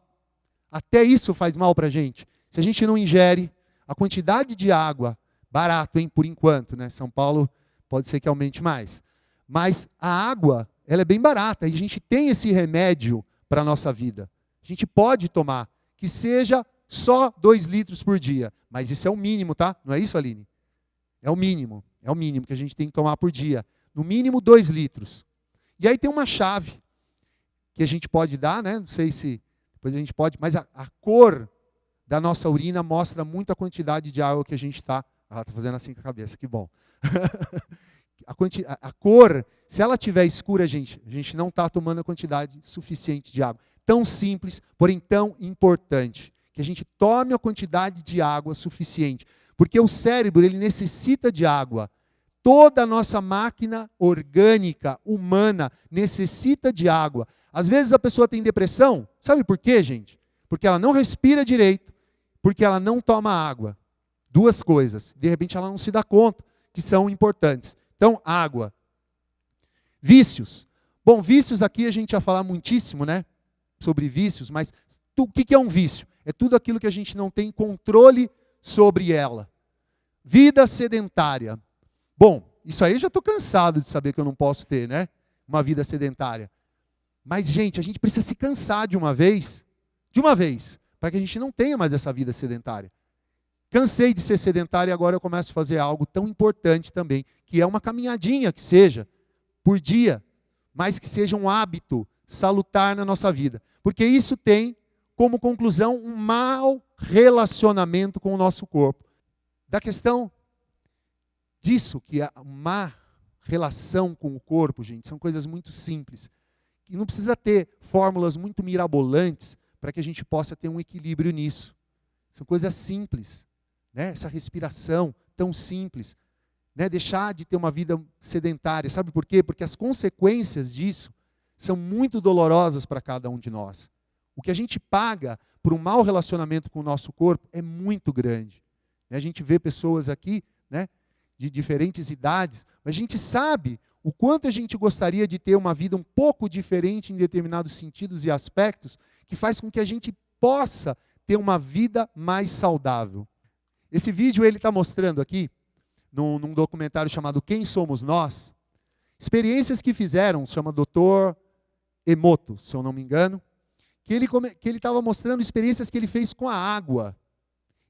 Até isso faz mal para a gente. Se a gente não ingere a quantidade de água, barato, hein, por enquanto, né? São Paulo pode ser que aumente mais. Mas a água, ela é bem barata, e a gente tem esse remédio para a nossa vida. A gente pode tomar, que seja só 2 litros por dia. Mas isso é o mínimo, tá? Não é isso, Aline? É o mínimo que a gente tem que tomar por dia. No mínimo 2 litros. E aí tem uma chave que a gente pode dar, né? Não sei se depois a gente pode, mas a cor da nossa urina mostra muito a quantidade de água que a gente está. Ela está fazendo assim com a cabeça, que bom. A cor, se ela estiver escura, a gente não está tomando a quantidade suficiente de água. Tão simples, porém tão importante. Que a gente tome a quantidade de água suficiente. Porque o cérebro, ele necessita de água. Toda a nossa máquina orgânica, humana, necessita de água. Às vezes a pessoa tem depressão. Sabe por quê, gente? Porque ela não respira direito. Porque ela não toma água. 2 coisas. De repente ela não se dá conta que são importantes. Então, água. Vícios. Bom, vícios aqui a gente ia falar muitíssimo, né? Sobre vícios, mas o que é um vício? É tudo aquilo que a gente não tem controle sobre ela. Vida sedentária. Bom, isso aí eu já estou cansado de saber que eu não posso ter, né? Uma vida sedentária. Mas, gente, a gente precisa se cansar de uma vez, para que a gente não tenha mais essa vida sedentária. Cansei de ser sedentário e agora eu começo a fazer algo tão importante também, que é uma caminhadinha que seja, por dia, mas que seja um hábito salutar na nossa vida. Porque isso tem como conclusão um mau relacionamento com o nosso corpo. Da questão disso, que é uma relação com o corpo, gente, são coisas muito simples. E não precisa ter fórmulas muito mirabolantes para que a gente possa ter um equilíbrio nisso. São coisas simples. Né? Essa respiração tão simples. Né? Deixar de ter uma vida sedentária. Sabe por quê? Porque as consequências disso são muito dolorosas para cada um de nós. O que a gente paga por um mau relacionamento com o nosso corpo é muito grande. A gente vê pessoas aqui, né, de diferentes idades, mas a gente sabe o quanto a gente gostaria de ter uma vida um pouco diferente em determinados sentidos e aspectos, que faz com que a gente possa ter uma vida mais saudável. Esse vídeo ele está mostrando aqui, num documentário chamado Quem Somos Nós, experiências que fizeram, chama Dr. Emoto, se eu não me engano, que ele estava mostrando experiências que ele fez com a água.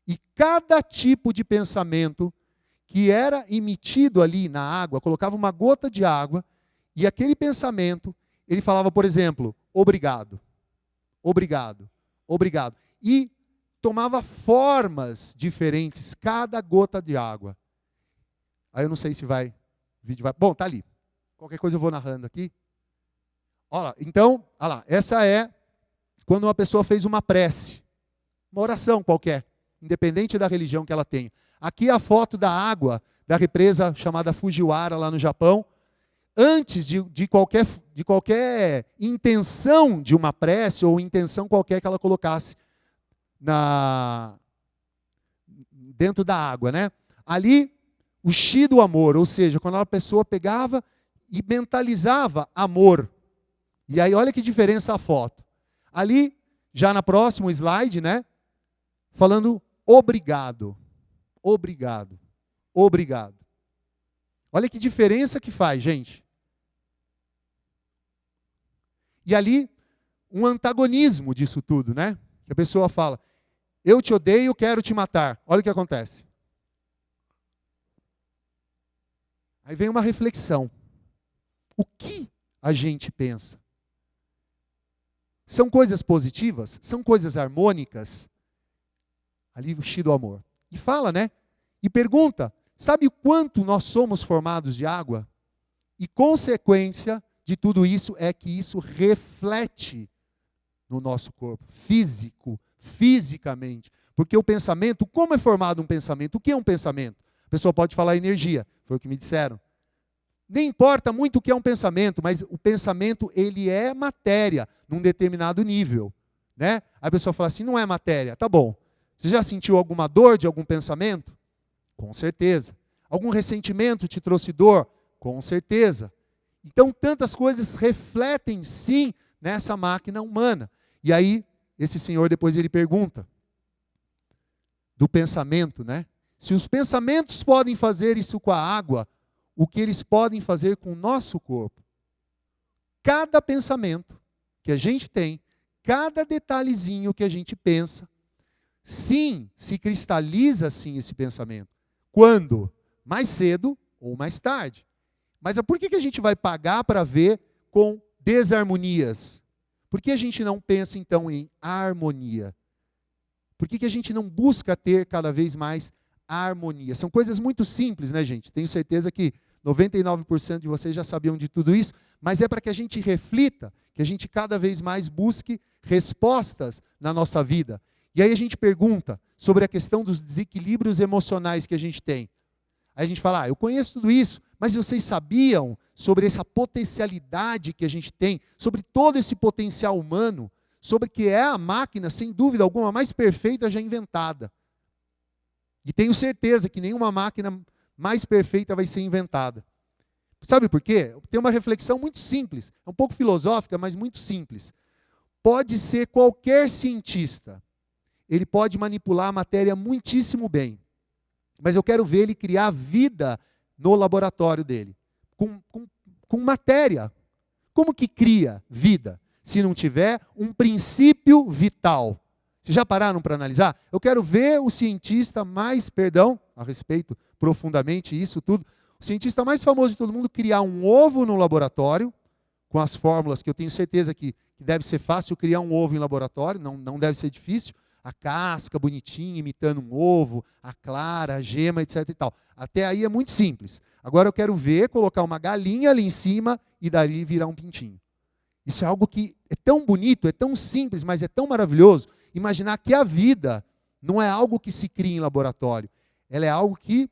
E cada tipo de pensamento que era emitido ali na água, colocava uma gota de água, e aquele pensamento, ele falava, por exemplo, obrigado, obrigado, obrigado. E tomava formas diferentes, cada gota de água. Aí eu não sei se o vídeo vai... Bom, tá ali. Qualquer coisa eu vou narrando aqui. Olha lá, então, olha lá, essa é quando uma pessoa fez uma prece, uma oração qualquer, independente da religião que ela tenha. Aqui é a foto da água da represa chamada Fujiwara, lá no Japão. Antes de qualquer intenção de uma prece ou intenção qualquer que ela colocasse dentro da água, né? Ali, o chi do amor, ou seja, quando a pessoa pegava e mentalizava amor. E aí, olha que diferença a foto. Ali, já na próximo slide, né? Falando obrigado, obrigado, obrigado. Olha que diferença que faz, gente. E ali, um antagonismo disso tudo, né? Que a pessoa fala, eu te odeio, quero te matar. Olha o que acontece. Aí vem uma reflexão. O que a gente pensa? São coisas positivas? São coisas harmônicas? Ali o Chi do amor. E fala, né? E pergunta, sabe o quanto nós somos formados de água? E consequência de tudo isso é que isso reflete no nosso corpo, fisicamente. Porque o pensamento, como é formado um pensamento? O que é um pensamento? A pessoa pode falar energia, foi o que me disseram. Nem importa muito o que é um pensamento, mas o pensamento, ele é matéria, num determinado nível. Né? Aí a pessoa fala assim, não é matéria. Tá bom. Você já sentiu alguma dor de algum pensamento? Com certeza. Algum ressentimento te trouxe dor? Com certeza. Então, tantas coisas refletem, sim, nessa máquina humana. E aí, esse senhor depois ele pergunta do pensamento, né? Se os pensamentos podem fazer isso com a água, o que eles podem fazer com o nosso corpo? Cada pensamento que a gente tem, cada detalhezinho que a gente pensa, sim, se cristaliza sim esse pensamento. Quando? Mais cedo ou mais tarde. Mas por que a gente vai pagar para ver com desarmonias? Por que a gente não pensa então em harmonia? Por que a gente não busca ter cada vez mais harmonia? São coisas muito simples, né, gente? Tenho certeza que 99% de vocês já sabiam de tudo isso, mas é para que a gente reflita, que a gente cada vez mais busque respostas na nossa vida. E aí a gente pergunta sobre a questão dos desequilíbrios emocionais que a gente tem. Aí a gente fala, eu conheço tudo isso, mas vocês sabiam sobre essa potencialidade que a gente tem, sobre todo esse potencial humano, sobre que é a máquina, sem dúvida alguma, mais perfeita já inventada. E tenho certeza que nenhuma máquina mais perfeita vai ser inventada. Sabe por quê? Tem uma reflexão muito simples, é um pouco filosófica, mas muito simples. Pode ser qualquer cientista, ele pode manipular a matéria muitíssimo bem, mas eu quero ver ele criar vida no laboratório dele, com matéria. Como que cria vida se não tiver um princípio vital? Vocês já pararam para analisar? Eu quero ver o cientista mais, a respeito profundamente isso tudo, o cientista mais famoso de todo mundo criar um ovo no laboratório, com as fórmulas que eu tenho certeza que deve ser fácil criar um ovo em laboratório, não deve ser difícil, a casca bonitinha, imitando um ovo, a clara, a gema, etc. e tal. Até aí é muito simples. Agora eu quero ver, colocar uma galinha ali em cima e dali virar um pintinho. Isso é algo que é tão bonito, é tão simples, mas é tão maravilhoso. Imaginar que a vida não é algo que se cria em laboratório. Ela é algo que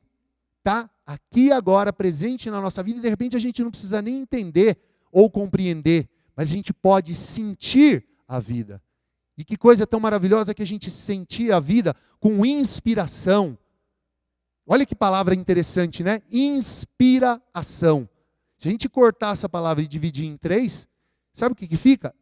está aqui agora, presente na nossa vida, e de repente a gente não precisa nem entender ou compreender, mas a gente pode sentir a vida. E que coisa tão maravilhosa que a gente sentir a vida com inspiração. Olha que palavra interessante, né? Inspiração. Se a gente cortar essa palavra e dividir em 3, sabe o que fica?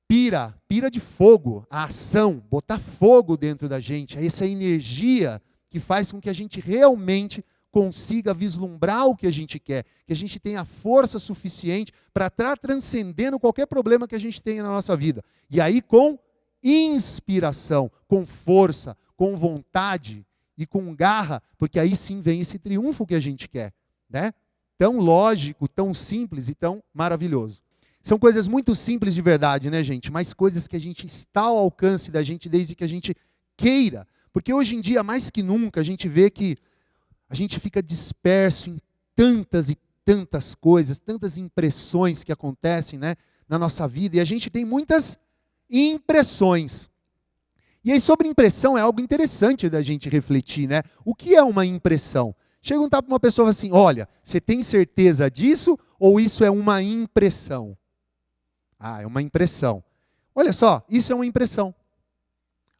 Pira de fogo, a ação, botar fogo dentro da gente, essa energia que faz com que a gente realmente consiga vislumbrar o que a gente quer, que a gente tenha força suficiente para estar transcendendo qualquer problema que a gente tenha na nossa vida. E aí com inspiração, com força, com vontade e com garra, porque aí sim vem esse triunfo que a gente quer, né? Tão lógico, tão simples e tão maravilhoso. São coisas muito simples de verdade, né, gente? Mas coisas que a gente está ao alcance da gente desde que a gente queira. Porque hoje em dia, mais que nunca, a gente vê que a gente fica disperso em tantas e tantas coisas, tantas impressões que acontecem, né, na nossa vida. E a gente tem muitas impressões. E aí, sobre impressão, é algo interessante da gente refletir, né? O que é uma impressão? Chega um para uma pessoa e fala assim, olha, você tem certeza disso ou isso é uma impressão? Ah, é uma impressão. Olha só, isso é uma impressão.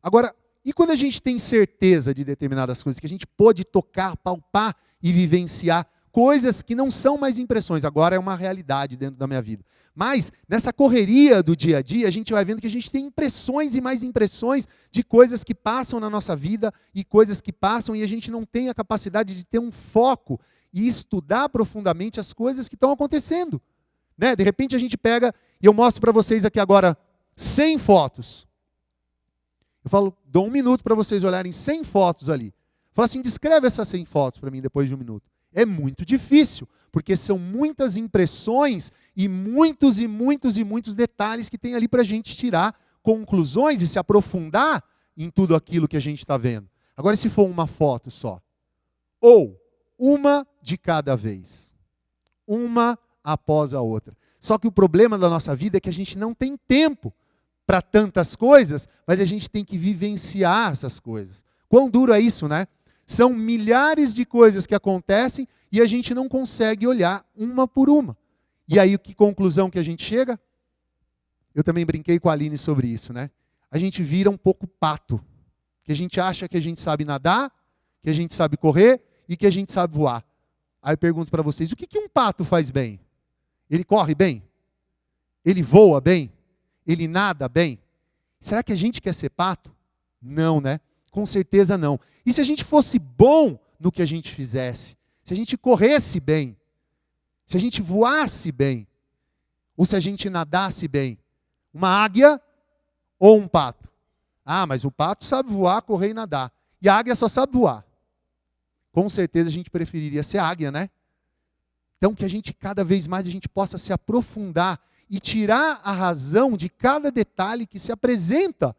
Agora, e quando a gente tem certeza de determinadas coisas, que a gente pode tocar, palpar e vivenciar, coisas que não são mais impressões, agora é uma realidade dentro da minha vida. Mas, nessa correria do dia a dia, a gente vai vendo que a gente tem impressões e mais impressões de coisas que passam na nossa vida e coisas que passam e a gente não tem a capacidade de ter um foco e estudar profundamente as coisas que estão acontecendo. Né? De repente a gente pega, e eu mostro para vocês aqui agora 100 fotos. Eu falo, dou 1 minuto para vocês olharem 100 fotos ali. Eu falo assim, descreve essas 100 fotos para mim depois de 1 minuto. É muito difícil, porque são muitas impressões e muitos detalhes que tem ali para a gente tirar conclusões e se aprofundar em tudo aquilo que a gente está vendo. Agora, se for uma foto só, ou uma de cada vez, uma após a outra. Só que o problema da nossa vida é que a gente não tem tempo para tantas coisas, mas a gente tem que vivenciar essas coisas. Quão duro é isso, né? São milhares de coisas que acontecem e a gente não consegue olhar uma por uma. E aí, que conclusão que a gente chega? Eu também brinquei com a Aline sobre isso, né? A gente vira um pouco pato. Que a gente acha que a gente sabe nadar, que a gente sabe correr e que a gente sabe voar. Aí eu pergunto para vocês, o que um pato faz bem? Ele corre bem? Ele voa bem? Ele nada bem? Será que a gente quer ser pato? Não, né? Com certeza não. E se a gente fosse bom no que a gente fizesse? Se a gente corresse bem? Se a gente voasse bem? Ou se a gente nadasse bem? Uma águia ou um pato? Ah, mas o pato sabe voar, correr e nadar. E a águia só sabe voar. Com certeza a gente preferiria ser águia, né? Então que a gente, cada vez mais, a gente possa se aprofundar e tirar a razão de cada detalhe que se apresenta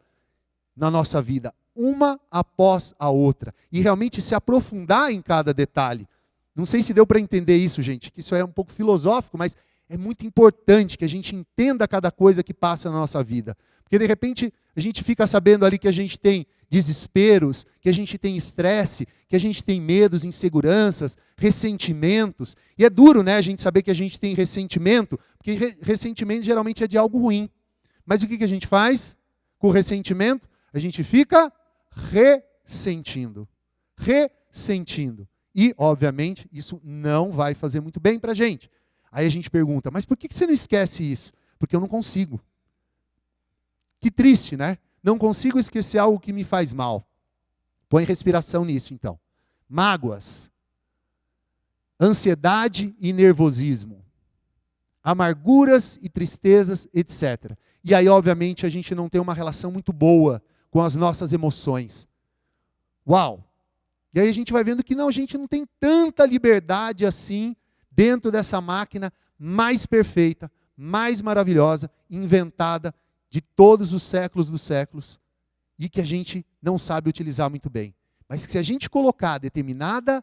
na nossa vida, uma após a outra. E realmente se aprofundar em cada detalhe. Não sei se deu para entender isso, gente, que isso é um pouco filosófico, mas é muito importante que a gente entenda cada coisa que passa na nossa vida. Porque de repente a gente fica sabendo ali que a gente tem desesperos, que a gente tem estresse, que a gente tem medos, inseguranças, ressentimentos. E é duro, né, a gente saber que a gente tem ressentimento, porque ressentimento geralmente é de algo ruim. Mas o que a gente faz com o ressentimento? A gente fica ressentindo. Ressentindo. E, obviamente, isso não vai fazer muito bem para a gente. Aí a gente pergunta, mas por que você não esquece isso? Porque eu não consigo. Que triste, né? Não consigo esquecer algo que me faz mal. Põe respiração nisso, então. Mágoas, ansiedade e nervosismo, amarguras e tristezas, etc. E aí, obviamente, a gente não tem uma relação muito boa com as nossas emoções. Uau! E aí a gente vai vendo que não, a gente não tem tanta liberdade assim dentro dessa máquina mais perfeita, mais maravilhosa, inventada de todos os séculos dos séculos e que a gente não sabe utilizar muito bem. Mas que se a gente colocar determinada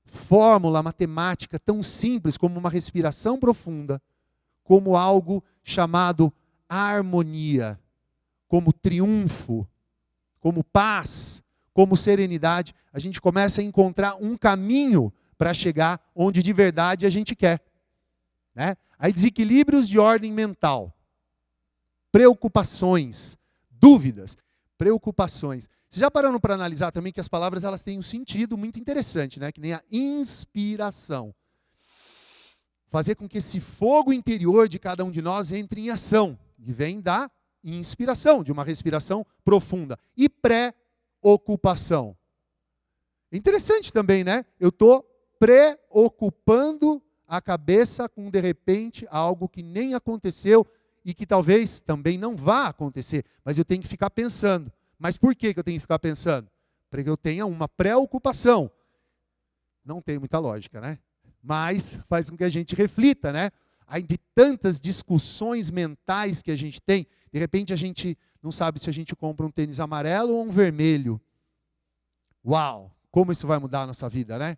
fórmula matemática tão simples como uma respiração profunda, como algo chamado harmonia, como triunfo, como paz, como serenidade, a gente começa a encontrar um caminho para chegar onde de verdade a gente quer. Né? Aí desequilíbrios de ordem mental, preocupações, dúvidas, preocupações. Vocês já pararam para analisar também que as palavras elas têm um sentido muito interessante, né? Que nem a inspiração. Fazer com que esse fogo interior de cada um de nós entre em ação. E vem da inspiração, de uma respiração profunda. E preocupação. Interessante também, né? Eu estou preocupando a cabeça com, de repente, algo que nem aconteceu e que talvez também não vá acontecer. Mas eu tenho que ficar pensando. Mas por que eu tenho que ficar pensando? Para que eu tenha uma preocupação. Não tem muita lógica, né? Mas faz com que a gente reflita, né? Aí de tantas discussões mentais que a gente tem, de repente a gente não sabe se a gente compra um tênis amarelo ou um vermelho. Uau! Como isso vai mudar a nossa vida, né?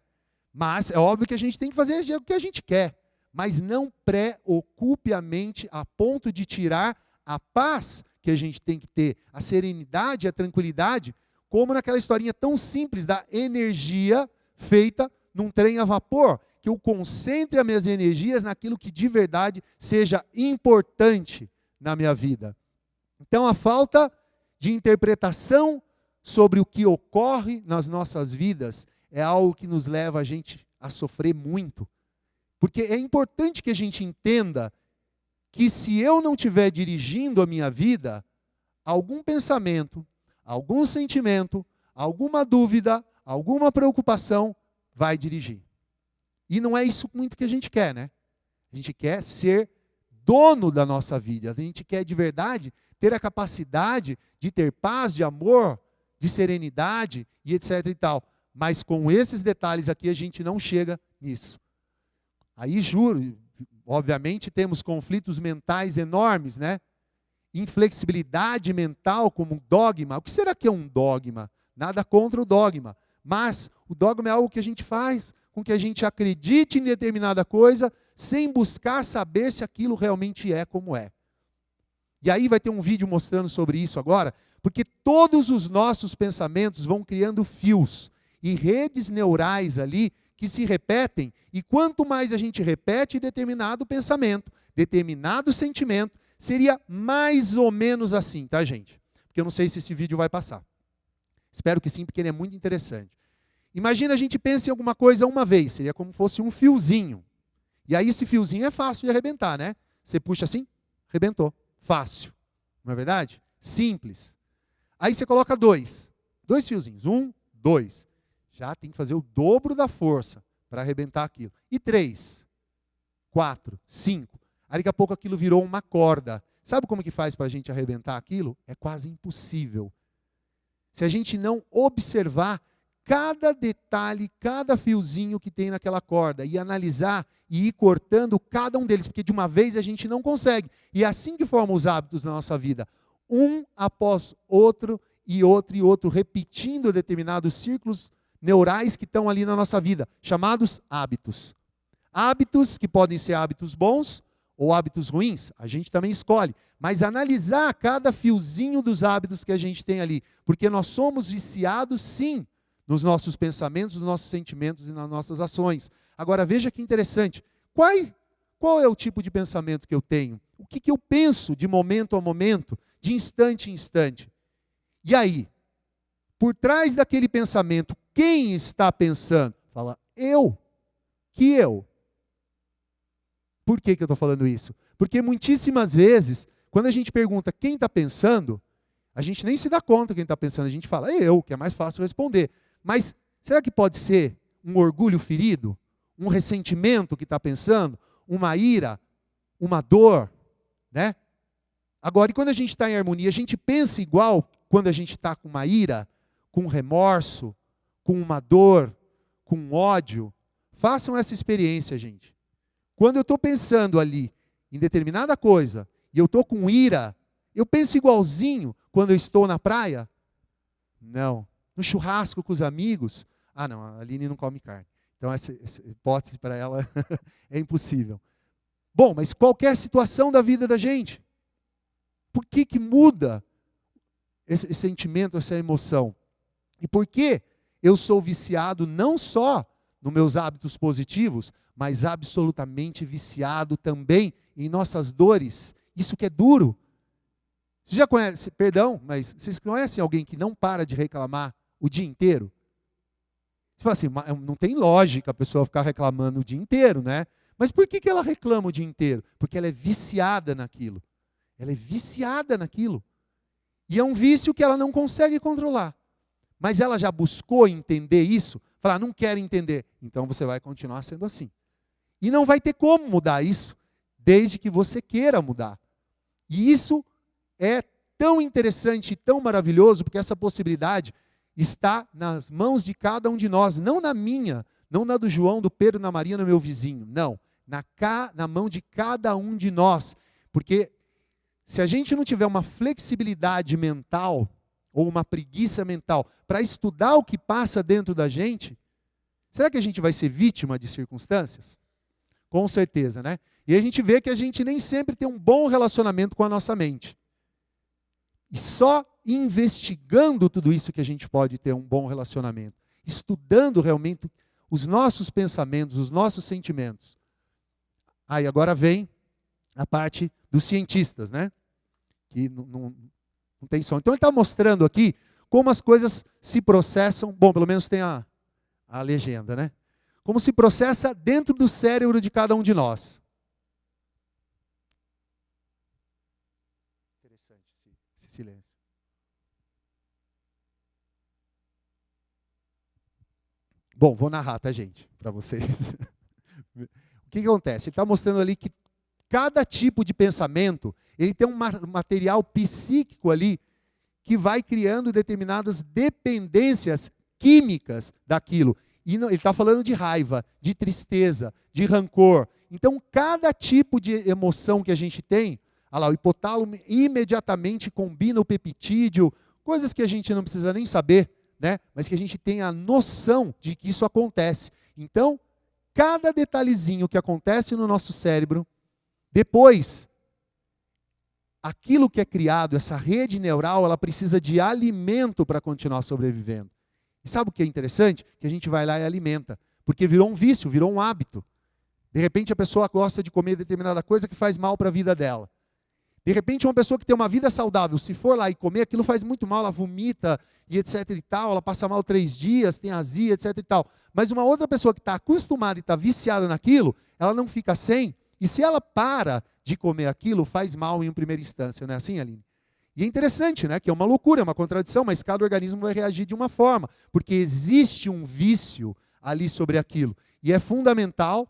Mas é óbvio que a gente tem que fazer o que a gente quer. Mas não preocupe a mente a ponto de tirar a paz que a gente tem que ter, a serenidade e a tranquilidade, como naquela historinha tão simples da energia feita num trem a vapor, que eu concentre as minhas energias naquilo que de verdade seja importante na minha vida. Então a falta de interpretação sobre o que ocorre nas nossas vidas é algo que nos leva a gente a sofrer muito. Porque é importante que a gente entenda que se eu não estiver dirigindo a minha vida, algum pensamento, algum sentimento, alguma dúvida, alguma preocupação vai dirigir. E não é isso muito que a gente quer, né? A gente quer ser dono da nossa vida. A gente quer de verdade ter a capacidade de ter paz, de amor, de serenidade e etc e tal. Mas com esses detalhes aqui a gente não chega nisso. Aí juro, obviamente temos conflitos mentais enormes, né? Inflexibilidade mental como um dogma. O que será que é um dogma? Nada contra o dogma. Mas o dogma é algo que a gente faz com que a gente acredite em determinada coisa sem buscar saber se aquilo realmente é como é. E aí vai ter um vídeo mostrando sobre isso agora, porque todos os nossos pensamentos vão criando fios e redes neurais ali que se repetem, e quanto mais a gente repete determinado pensamento, determinado sentimento, seria mais ou menos assim, tá, gente? Porque eu não sei se esse vídeo vai passar. Espero que sim, porque ele é muito interessante. Imagina a gente pensa em alguma coisa uma vez, seria como se fosse um fiozinho. E aí esse fiozinho é fácil de arrebentar, né? Você puxa assim, arrebentou. Fácil. Não é verdade? Simples. Aí você coloca dois fiozinhos. 1, 2. Já tem que fazer o dobro da força para arrebentar aquilo. E 3, 4, 5. Aí daqui a pouco aquilo virou uma corda. Sabe como que faz para a gente arrebentar aquilo? É quase impossível. Se a gente não observar cada detalhe, cada fiozinho que tem naquela corda e analisar e ir cortando cada um deles, porque de uma vez a gente não consegue. E é assim que formam os hábitos na nossa vida. Um após outro e outro, repetindo determinados círculos neurais que estão ali na nossa vida, chamados hábitos. Hábitos que podem ser hábitos bons ou hábitos ruins, a gente também escolhe. Mas analisar cada fiozinho dos hábitos que a gente tem ali, porque nós somos viciados, sim, nos nossos pensamentos, nos nossos sentimentos e nas nossas ações. Agora veja que interessante, qual é o tipo de pensamento que eu tenho? O que eu penso de momento a momento, de instante em instante? E aí, por trás daquele pensamento, quem está pensando? Fala, eu. Que eu? Por que eu estou falando isso? Porque muitíssimas vezes, quando a gente pergunta quem está pensando, a gente nem se dá conta quem está pensando, a gente fala, eu, que é mais fácil responder. Mas será que pode ser um orgulho ferido? Um ressentimento que está pensando? Uma ira? Uma dor? Né? Agora, e quando a gente está em harmonia, a gente pensa igual quando a gente está com uma ira, com um remorso, com uma dor, com um ódio? Façam essa experiência, gente. Quando eu estou pensando ali em determinada coisa e eu estou com ira, eu penso igualzinho quando eu estou na praia? Não. No churrasco com os amigos? Ah, não, a Aline não come carne. Então essa hipótese para ela é impossível. Bom, mas qualquer situação da vida da gente, por que muda esse sentimento, essa emoção? E por que eu sou viciado não só nos meus hábitos positivos, mas absolutamente viciado também em nossas dores? Isso que é duro. Você já conhece, perdão, mas vocês conhecem alguém que não para de reclamar o dia inteiro? Você fala assim, não tem lógica a pessoa ficar reclamando o dia inteiro, né? Mas por que ela reclama o dia inteiro? Porque ela é viciada naquilo. Ela é viciada naquilo. E é um vício que ela não consegue controlar. Mas ela já buscou entender isso? Falar, não quero entender. Então você vai continuar sendo assim. E não vai ter como mudar isso, desde que você queira mudar. E isso é tão interessante e tão maravilhoso, porque essa possibilidade está nas mãos de cada um de nós, não na minha, não na do João, do Pedro, na Maria, no meu vizinho, não, na mão de cada um de nós, porque se a gente não tiver uma flexibilidade mental, ou uma preguiça mental, para estudar o que passa dentro da gente, será que a gente vai ser vítima de circunstâncias? Com certeza, né? E a gente vê que a gente nem sempre tem um bom relacionamento com a nossa mente. E só investigando tudo isso que a gente pode ter um bom relacionamento. Estudando realmente os nossos pensamentos, os nossos sentimentos. Aí agora vem a parte dos cientistas, né? Que não tem som. Então ele está mostrando aqui como as coisas se processam. Bom, pelo menos tem a legenda, né? como se processa dentro do cérebro de cada um de nós. Interessante esse silêncio. Bom, vou narrar, tá, gente? Para vocês. O que acontece? Ele está mostrando ali que cada tipo de pensamento, ele tem um material psíquico ali que vai criando determinadas dependências químicas daquilo. E ele está falando de raiva, de tristeza, de rancor. Então, cada tipo de emoção que a gente tem, olha lá, o hipotálamo imediatamente combina o peptídeo, coisas que a gente não precisa nem saber, né? Mas que a gente tem a noção de que isso acontece. Então, cada detalhezinho que acontece no nosso cérebro, depois, aquilo que é criado, essa rede neural, ela precisa de alimento para continuar sobrevivendo. E sabe o que é interessante? Que a gente vai lá e alimenta. Porque virou um vício, virou um hábito. De repente a pessoa gosta de comer determinada coisa que faz mal para a vida dela. De repente uma pessoa que tem uma vida saudável, se for lá e comer, aquilo faz muito mal, ela vomita e etc e tal, ela passa mal 3 dias, tem azia, etc e tal. Mas uma outra pessoa que está acostumada e está viciada naquilo, ela não fica sem. E se ela para de comer aquilo, faz mal em primeira instância, não é assim, Aline? E é interessante, né? Que é uma loucura, é uma contradição, mas cada organismo vai reagir de uma forma, porque existe um vício ali sobre aquilo. E é fundamental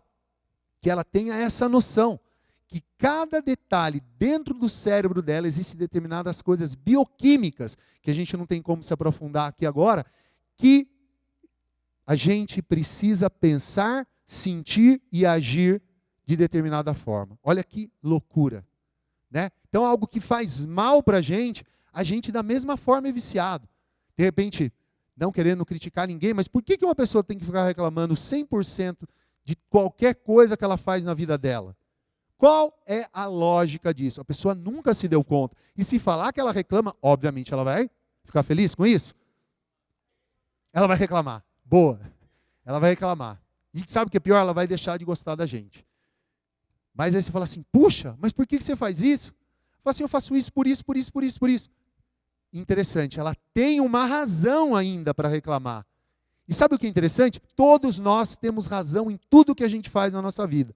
que ela tenha essa noção, que cada detalhe dentro do cérebro dela existem determinadas coisas bioquímicas, que a gente não tem como se aprofundar aqui agora, que a gente precisa pensar, sentir e agir de determinada forma. Olha que loucura. Né? Então, algo que faz mal para a gente da mesma forma é viciado. De repente, não querendo criticar ninguém, mas por que uma pessoa tem que ficar reclamando 100% de qualquer coisa que ela faz na vida dela? Qual é a lógica disso? A pessoa nunca se deu conta. E se falar que ela reclama, obviamente ela vai ficar feliz com isso? Ela vai reclamar. Boa. Ela vai reclamar. E sabe o que é pior? Ela vai deixar de gostar da gente. Mas aí você fala assim, puxa, mas por que você faz isso? Fala assim, eu faço isso por isso, por isso, por isso, por isso. Interessante, ela tem uma razão ainda para reclamar. E sabe o que é interessante? Todos nós temos razão em tudo que a gente faz na nossa vida.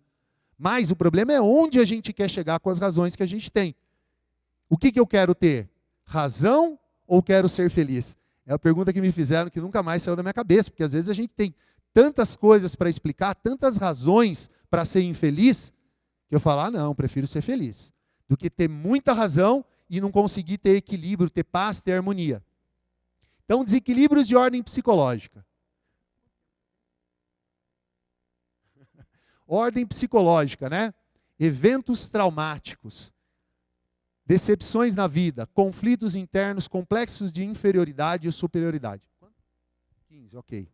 Mas o problema é onde a gente quer chegar com as razões que a gente tem. O que eu quero ter? Razão ou quero ser feliz? É a pergunta que me fizeram que nunca mais saiu da minha cabeça, porque às vezes a gente tem tantas coisas para explicar, tantas razões para ser infeliz, que eu falo, não, prefiro ser feliz, do que ter muita razão e não conseguir ter equilíbrio, ter paz, ter harmonia. Então, desequilíbrios de ordem psicológica. Ordem psicológica, né? Eventos traumáticos, decepções na vida, conflitos internos, complexos de inferioridade e superioridade. 15, ok.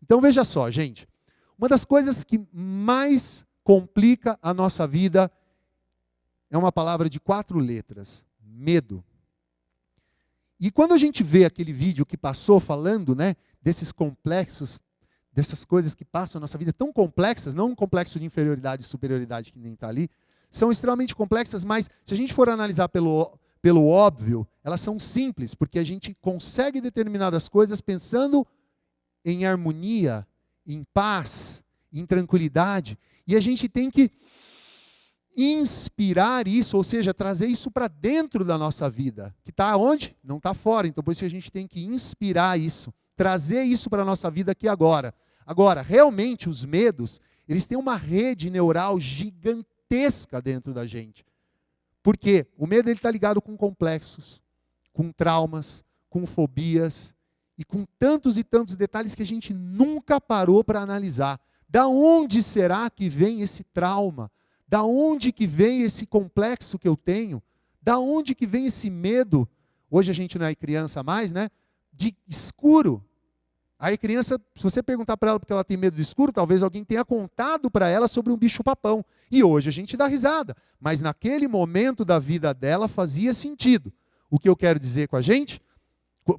Então, veja só, gente. Uma das coisas que mais complica a nossa vida é uma palavra de 4 letras, medo. E quando a gente vê aquele vídeo que passou falando, né, desses complexos, dessas coisas que passam na nossa vida, tão complexas, não um complexo de inferioridade e superioridade que nem está ali, são extremamente complexas, mas se a gente for analisar pelo óbvio, elas são simples, porque a gente consegue determinadas coisas pensando em harmonia, em paz, em tranquilidade. E a gente tem que inspirar isso, ou seja, trazer isso para dentro da nossa vida. Que está onde? Não está fora. Então, por isso que a gente tem que inspirar isso. Trazer isso para a nossa vida aqui agora. Agora, realmente, os medos, eles têm uma rede neural gigantesca dentro da gente. Por quê? O medo está ligado com complexos, com traumas, com fobias e com tantos e tantos detalhes que a gente nunca parou para analisar. Da onde será que vem esse trauma? Da onde que vem esse complexo que eu tenho? Da onde que vem esse medo? Hoje a gente não é criança mais, né? De escuro. Aí a criança, se você perguntar para ela porque ela tem medo do escuro, talvez alguém tenha contado para ela sobre um bicho-papão. E hoje a gente dá risada. Mas naquele momento da vida dela fazia sentido. O que eu quero dizer com a gente?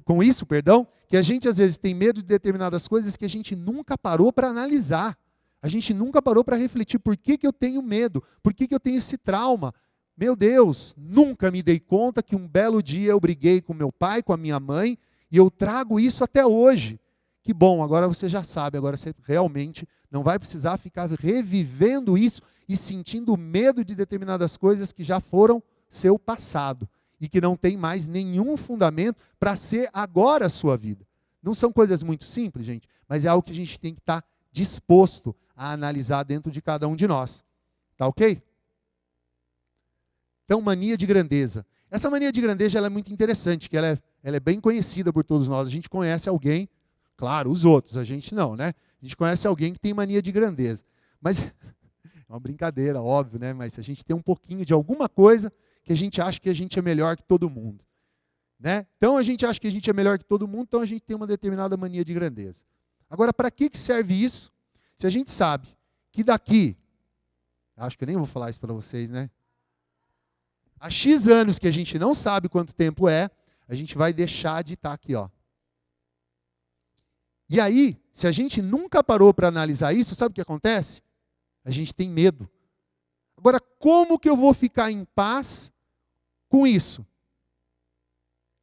Com isso, perdão, que a gente às vezes tem medo de determinadas coisas que a gente nunca parou para analisar. A gente nunca parou para refletir por que eu tenho medo, por que eu tenho esse trauma. Meu Deus, nunca me dei conta que um belo dia eu briguei com meu pai, com a minha mãe, e eu trago isso até hoje. Que bom, agora você já sabe, agora você realmente não vai precisar ficar revivendo isso e sentindo medo de determinadas coisas que já foram seu passado e que não tem mais nenhum fundamento para ser agora a sua vida. Não são coisas muito simples, gente, mas é algo que a gente tem que estar disposto a analisar dentro de cada um de nós. Tá ok? Então, mania de grandeza. Essa mania de grandeza ela é muito interessante, que ela é bem conhecida por todos nós. A gente conhece alguém, claro, os outros, a gente não, né? A gente conhece alguém que tem mania de grandeza. Mas, é uma brincadeira, óbvio, né? Mas a gente tem um pouquinho de alguma coisa que a gente acha que a gente é melhor que todo mundo. Né? Então, a gente acha que a gente é melhor que todo mundo, então a gente tem uma determinada mania de grandeza. Agora, para que serve isso? Se a gente sabe que daqui, acho que eu nem vou falar isso para vocês, né? Há X anos que a gente não sabe quanto tempo é, a gente vai deixar de estar aqui, ó. E aí, se a gente nunca parou para analisar isso, sabe o que acontece? A gente tem medo. Agora, como que eu vou ficar em paz com isso?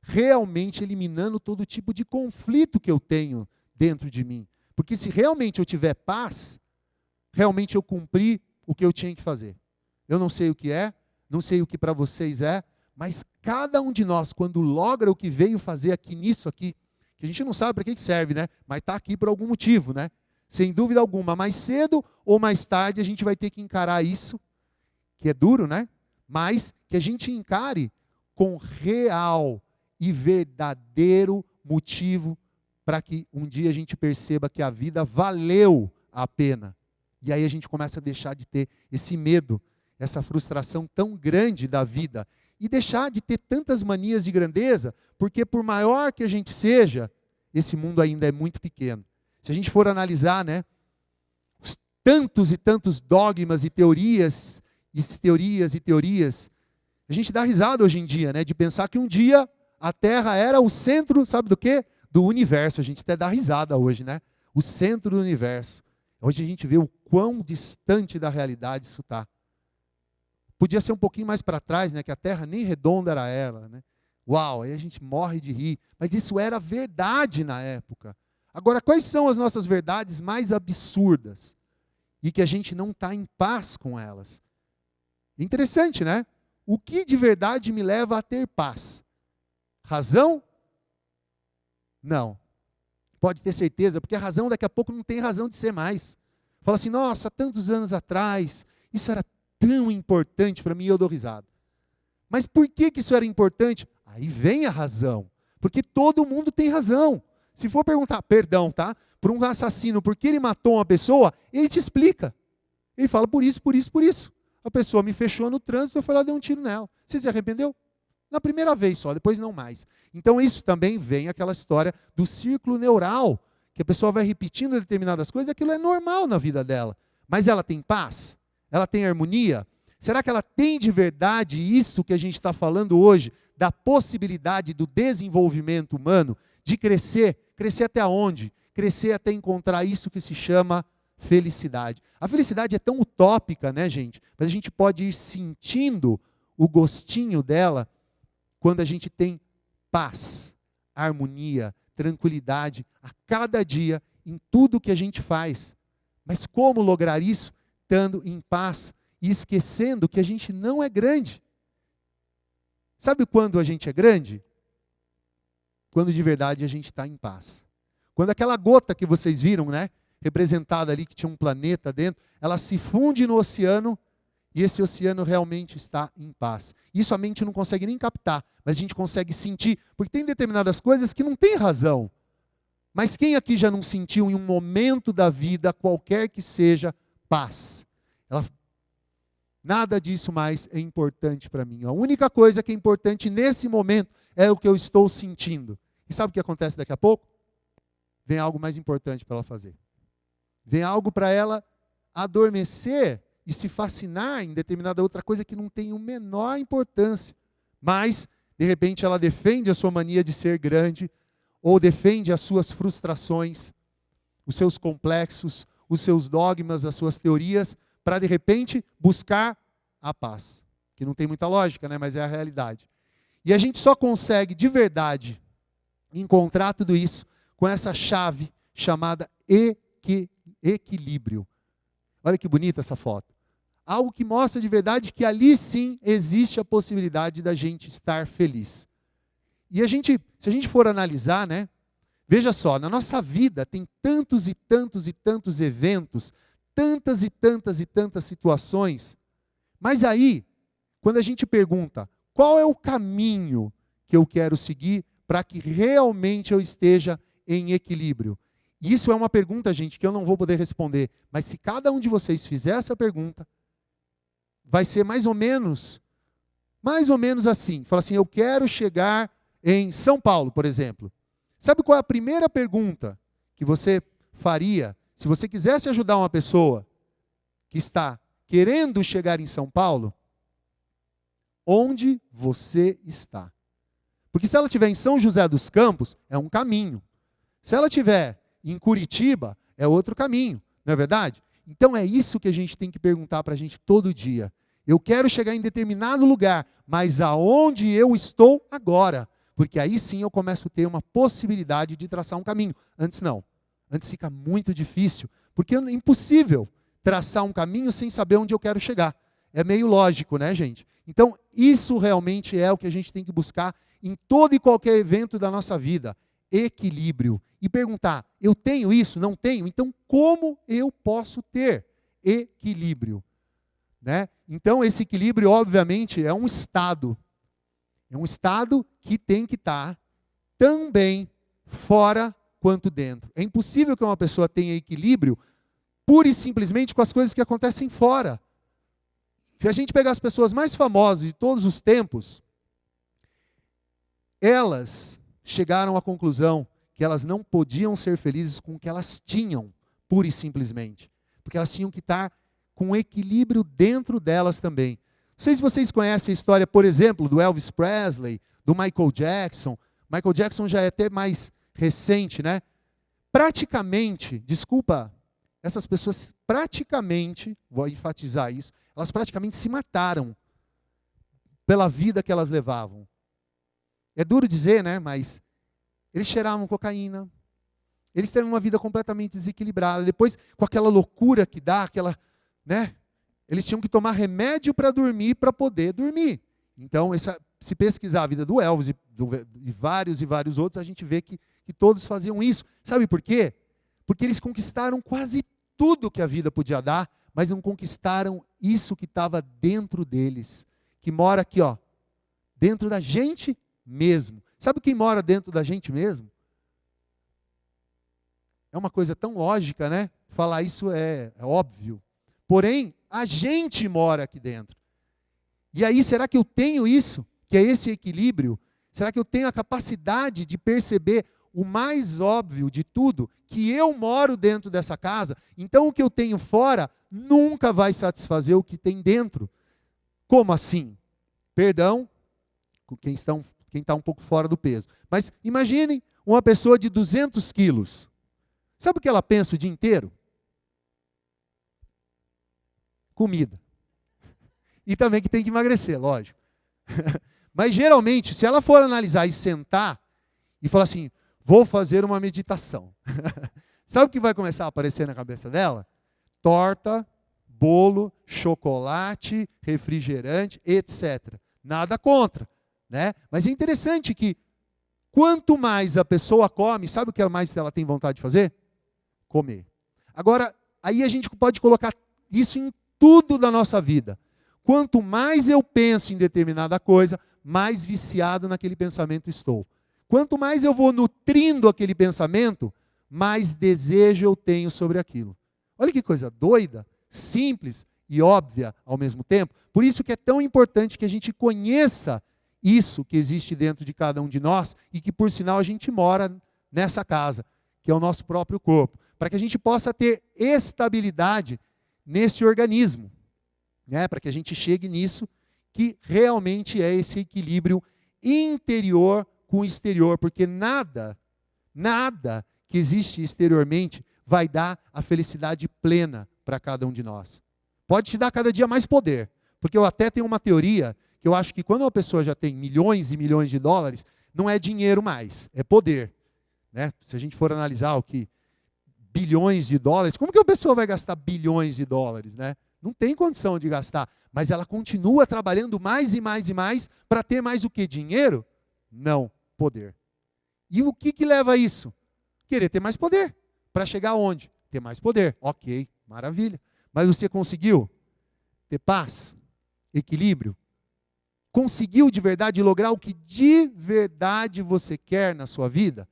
Realmente eliminando todo tipo de conflito que eu tenho dentro de mim. Porque se realmente eu tiver paz, realmente eu cumpri o que eu tinha que fazer. Eu não sei o que é, não sei o que para vocês é, mas cada um de nós, quando logra o que veio fazer aqui nisso aqui, que a gente não sabe para que serve, né? Mas está aqui por algum motivo, né? Sem dúvida alguma, mais cedo ou mais tarde a gente vai ter que encarar isso, que é duro, né? Mas que a gente encare com real e verdadeiro motivo para que um dia a gente perceba que a vida valeu a pena. E aí a gente começa a deixar de ter esse medo, essa frustração tão grande da vida. E deixar de ter tantas manias de grandeza, porque por maior que a gente seja, esse mundo ainda é muito pequeno. Se a gente for analisar, né, os tantos e tantos dogmas e teorias, a gente dá risada hoje em dia, né, de pensar que um dia a Terra era o centro, sabe do quê? Do universo. A gente até dá risada hoje, né? O centro do universo. Hoje a gente vê o quão distante da realidade isso está. Podia ser um pouquinho mais para trás, né? Que a Terra nem redonda era ela, né? Uau, aí a gente morre de rir. Mas isso era verdade na época. Agora, quais são as nossas verdades mais absurdas? E que a gente não está em paz com elas. Interessante, né? O que de verdade me leva a ter paz? Razão? Não. Pode ter certeza, porque a razão daqui a pouco não tem razão de ser mais. Fala assim, nossa, tantos anos atrás, isso era tão importante para mim e eu dou risada. Mas por que isso era importante? Aí vem a razão. Porque todo mundo tem razão. Se for perguntar, perdão, tá? Por um assassino, por que ele matou uma pessoa, ele te explica. Ele fala por isso, por isso, por isso. A pessoa me fechou no trânsito, eu fui lá e dei um tiro nela. Você se arrependeu? Na primeira vez só, depois não mais. Então isso também vem aquela história do círculo neural, que a pessoa vai repetindo determinadas coisas, aquilo é normal na vida dela. Mas ela tem paz? Ela tem harmonia? Será que ela tem de verdade isso que a gente está falando hoje, da possibilidade do desenvolvimento humano, de crescer? Crescer até onde? Crescer até encontrar isso que se chama felicidade. A felicidade é tão utópica, né, gente? Mas a gente pode ir sentindo o gostinho dela quando a gente tem paz, harmonia, tranquilidade a cada dia em tudo que a gente faz. Mas como lograr isso? Estando em paz e esquecendo que a gente não é grande. Sabe quando a gente é grande? Quando de verdade a gente está em paz. Quando aquela gota que vocês viram, né, representada ali, que tinha um planeta dentro, ela se funde no oceano e esse oceano realmente está em paz. Isso a mente não consegue nem captar, mas a gente consegue sentir, porque tem determinadas coisas que não tem razão. Mas quem aqui já não sentiu em um momento da vida, qualquer que seja, paz? Nada disso mais é importante para mim. A única coisa que é importante nesse momento é o que eu estou sentindo. E sabe o que acontece daqui a pouco? Vem algo mais importante para ela fazer. Vem algo para ela adormecer e se fascinar em determinada outra coisa que não tem a menor importância. Mas, de repente, ela defende a sua mania de ser grande, ou defende as suas frustrações, os seus complexos, os seus dogmas, as suas teorias, para, de repente, buscar a paz. Que não tem muita lógica, né? Mas é a realidade. E a gente só consegue, de verdade, encontrar tudo isso com essa chave chamada equilíbrio. Olha que bonita essa foto. Algo que mostra de verdade que ali sim existe a possibilidade da gente estar feliz. E se a gente for analisar, né? Veja só, na nossa vida tem tantos e tantos e tantos eventos, tantas e tantas e tantas situações. Mas aí, quando a gente pergunta, qual é o caminho que eu quero seguir para que realmente eu esteja em equilíbrio? E isso é uma pergunta, gente, que eu não vou poder responder. Mas se cada um de vocês fizer essa pergunta, vai ser mais ou menos assim. Fala assim, eu quero chegar em São Paulo, por exemplo. Sabe qual é a primeira pergunta que você faria se você quisesse ajudar uma pessoa que está querendo chegar em São Paulo? Onde você está? Porque se ela estiver em São José dos Campos, é um caminho. Se ela estiver em Curitiba, é outro caminho, não é verdade? Então é isso que a gente tem que perguntar para a gente todo dia. Eu quero chegar em determinado lugar, mas aonde eu estou agora? Porque aí sim eu começo a ter uma possibilidade de traçar um caminho. Antes não. Antes fica muito difícil, porque é impossível traçar um caminho sem saber onde eu quero chegar. É meio lógico, né, gente? Então, isso realmente é o que a gente tem que buscar em todo e qualquer evento da nossa vida. Equilíbrio. E perguntar, eu tenho isso? Não tenho? Então, como eu posso ter equilíbrio? Né? Então, esse equilíbrio, obviamente, é um estado. É um estado que tem que estar também fora quanto dentro. É impossível que uma pessoa tenha equilíbrio pura e simplesmente com as coisas que acontecem fora. Se a gente pegar as pessoas mais famosas de todos os tempos, elas chegaram à conclusão que elas não podiam ser felizes com o que elas tinham, pura e simplesmente. Porque elas tinham que estar com equilíbrio dentro delas também. Não sei se vocês conhecem a história, por exemplo, do Elvis Presley, do Michael Jackson. Michael Jackson já é até mais recente, né? Praticamente, desculpa, essas pessoas praticamente, vou enfatizar isso, elas praticamente se mataram pela vida que elas levavam. É duro dizer, né? Mas eles cheiravam cocaína, eles têm uma vida completamente desequilibrada. Depois, com aquela loucura que dá, aquela, né? Eles tinham que tomar remédio para dormir, para poder dormir. Então, se pesquisar a vida do Elvis e vários outros, a gente vê que todos faziam isso. Sabe por quê? Porque eles conquistaram quase tudo que a vida podia dar, mas não conquistaram isso que estava dentro deles, que mora aqui, ó, dentro da gente mesmo. Sabe quem mora dentro da gente mesmo? É uma coisa tão lógica, né? Falar isso é óbvio. Porém, a gente mora aqui dentro. E aí, será que eu tenho isso? Que é esse equilíbrio? Será que eu tenho a capacidade de perceber o mais óbvio de tudo? Que eu moro dentro dessa casa, então o que eu tenho fora nunca vai satisfazer o que tem dentro. Como assim? Perdão, quem está um pouco fora do peso. Mas imaginem uma pessoa de 200 quilos. Sabe o que ela pensa o dia inteiro? Comida. E também que tem que emagrecer, lógico. Mas geralmente, se ela for analisar e sentar e falar assim, vou fazer uma meditação. Sabe o que vai começar a aparecer na cabeça dela? Torta, bolo, chocolate, refrigerante, etc. Nada contra, né? Mas é interessante que quanto mais a pessoa come, sabe o que mais ela tem vontade de fazer? Comer. Agora, aí a gente pode colocar isso em tudo da nossa vida. Quanto mais eu penso em determinada coisa, mais viciado naquele pensamento estou. Quanto mais eu vou nutrindo aquele pensamento, mais desejo eu tenho sobre aquilo. Olha que coisa doida, simples e óbvia ao mesmo tempo. Por isso que é tão importante que a gente conheça isso que existe dentro de cada um de nós e que, por sinal, a gente mora nessa casa, que é o nosso próprio corpo, para que a gente possa ter estabilidade nesse organismo, né? Para que a gente chegue nisso, que realmente é esse equilíbrio interior com o exterior, porque nada que existe exteriormente vai dar a felicidade plena para cada um de nós. Pode te dar cada dia mais poder, porque eu até tenho uma teoria que eu acho que quando uma pessoa já tem milhões e milhões de dólares, não é dinheiro mais, é poder, né? Se a gente for analisar o que bilhões de dólares. Como que a pessoa vai gastar bilhões de dólares, né? Não tem condição de gastar. Mas ela continua trabalhando mais e mais e mais para ter mais o quê? Dinheiro? Não, poder. E o que leva a isso? Querer ter mais poder. Para chegar aonde? Ter mais poder. Ok, maravilha. Mas você conseguiu ter paz, equilíbrio? Conseguiu de verdade lograr o que de verdade você quer na sua vida?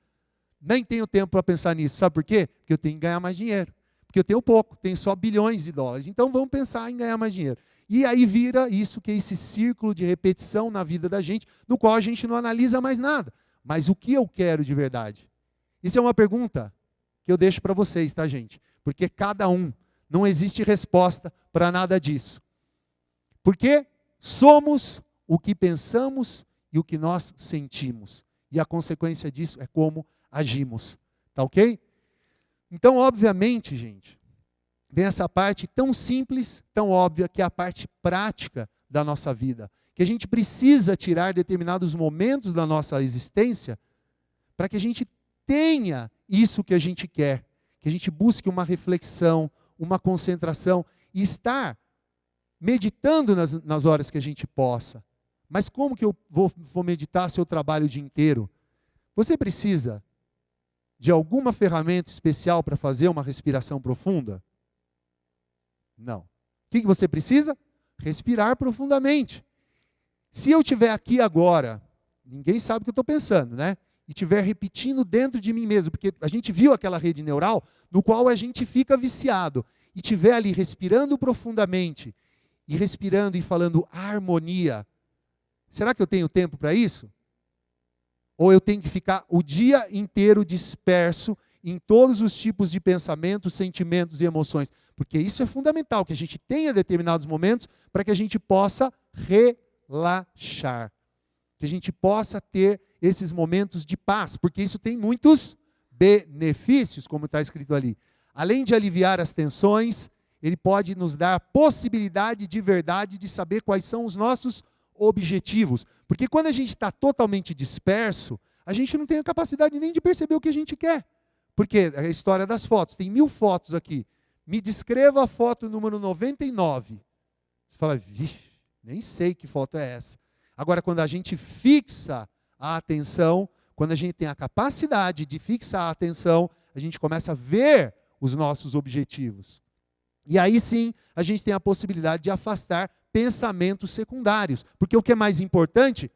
Nem tenho tempo para pensar nisso. Sabe por quê? Porque eu tenho que ganhar mais dinheiro. Porque eu tenho pouco, tenho só bilhões de dólares. Então vamos pensar em ganhar mais dinheiro. E aí vira isso que é esse círculo de repetição na vida da gente, no qual a gente não analisa mais nada. Mas o que eu quero de verdade? Isso é uma pergunta que eu deixo para vocês, tá, gente? Porque cada um, não existe resposta para nada disso. Porque somos o que pensamos e o que nós sentimos. E a consequência disso é como agimos. Tá ok? Então, obviamente, gente, vem essa parte tão simples, tão óbvia, que é a parte prática da nossa vida. Que a gente precisa tirar determinados momentos da nossa existência para que a gente tenha isso que a gente quer. Que a gente busque uma reflexão, uma concentração e estar meditando nas horas que a gente possa. Mas como que eu vou meditar se eu trabalho o dia inteiro? Você precisa de alguma ferramenta especial para fazer uma respiração profunda? Não. O que você precisa? Respirar profundamente. Se eu estiver aqui agora, ninguém sabe o que eu estou pensando, né? E estiver repetindo dentro de mim mesmo, porque a gente viu aquela rede neural no qual a gente fica viciado, e estiver ali respirando profundamente, e respirando e falando harmonia, será que eu tenho tempo para isso? Ou eu tenho que ficar o dia inteiro disperso em todos os tipos de pensamentos, sentimentos e emoções? Porque isso é fundamental, que a gente tenha determinados momentos para que a gente possa relaxar. Que a gente possa ter esses momentos de paz, porque isso tem muitos benefícios, como está escrito ali. Além de aliviar as tensões, ele pode nos dar a possibilidade de verdade de saber quais são os nossos objetivos. Porque quando a gente está totalmente disperso, a gente não tem a capacidade nem de perceber o que a gente quer. Porque a história das fotos, tem 1000 fotos aqui. Me descreva a foto número 99. Você fala, vixe, nem sei que foto é essa. Agora, quando a gente fixa a atenção, quando a gente tem a capacidade de fixar a atenção, a gente começa a ver os nossos objetivos. E aí sim, a gente tem a possibilidade de afastar pensamentos secundários. Porque o que é mais importante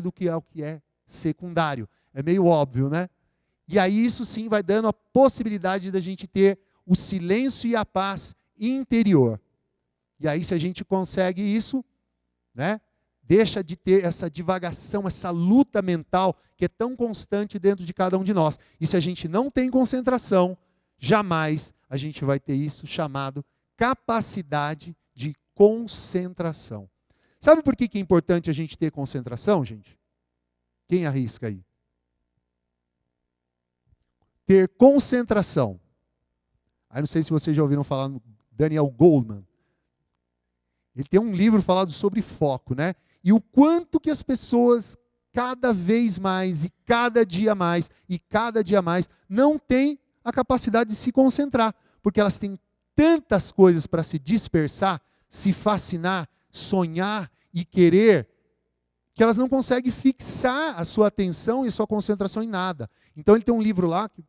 do que o que é secundário. É meio óbvio, né? E aí isso sim vai dando a possibilidade da gente ter o silêncio e a paz interior. E aí se a gente consegue isso, né? Deixa de ter essa divagação, essa luta mental que é tão constante dentro de cada um de nós. E se a gente não tem concentração, jamais a gente vai ter isso chamado capacidade de concentração. Sabe por que é importante a gente ter concentração, gente? Quem arrisca aí? Ter concentração. Aí não sei se vocês já ouviram falar no Daniel Goleman. Ele tem um livro falado sobre foco, né? E o quanto que as pessoas, cada vez mais, e cada dia mais, não têm a capacidade de se concentrar. Porque elas têm tantas coisas para se dispersar, se fascinar, sonhar e querer, que elas não conseguem fixar a sua atenção e a sua concentração em nada. Então ele tem um livro lá, que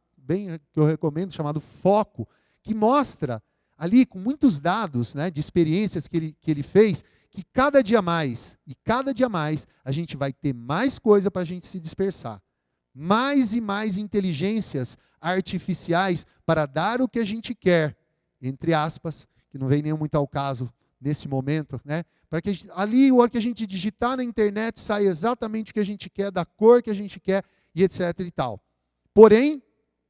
eu recomendo, chamado Foco, que mostra ali, com muitos dados, né, de experiências que ele fez, que cada dia mais, a gente vai ter mais coisa para a gente se dispersar. Mais e mais inteligências artificiais para dar o que a gente quer, entre aspas, que não vem nem muito ao caso nesse momento, né? Para que ali, a hora que a gente digitar na internet, saia exatamente o que a gente quer, da cor que a gente quer, e etc e tal. Porém,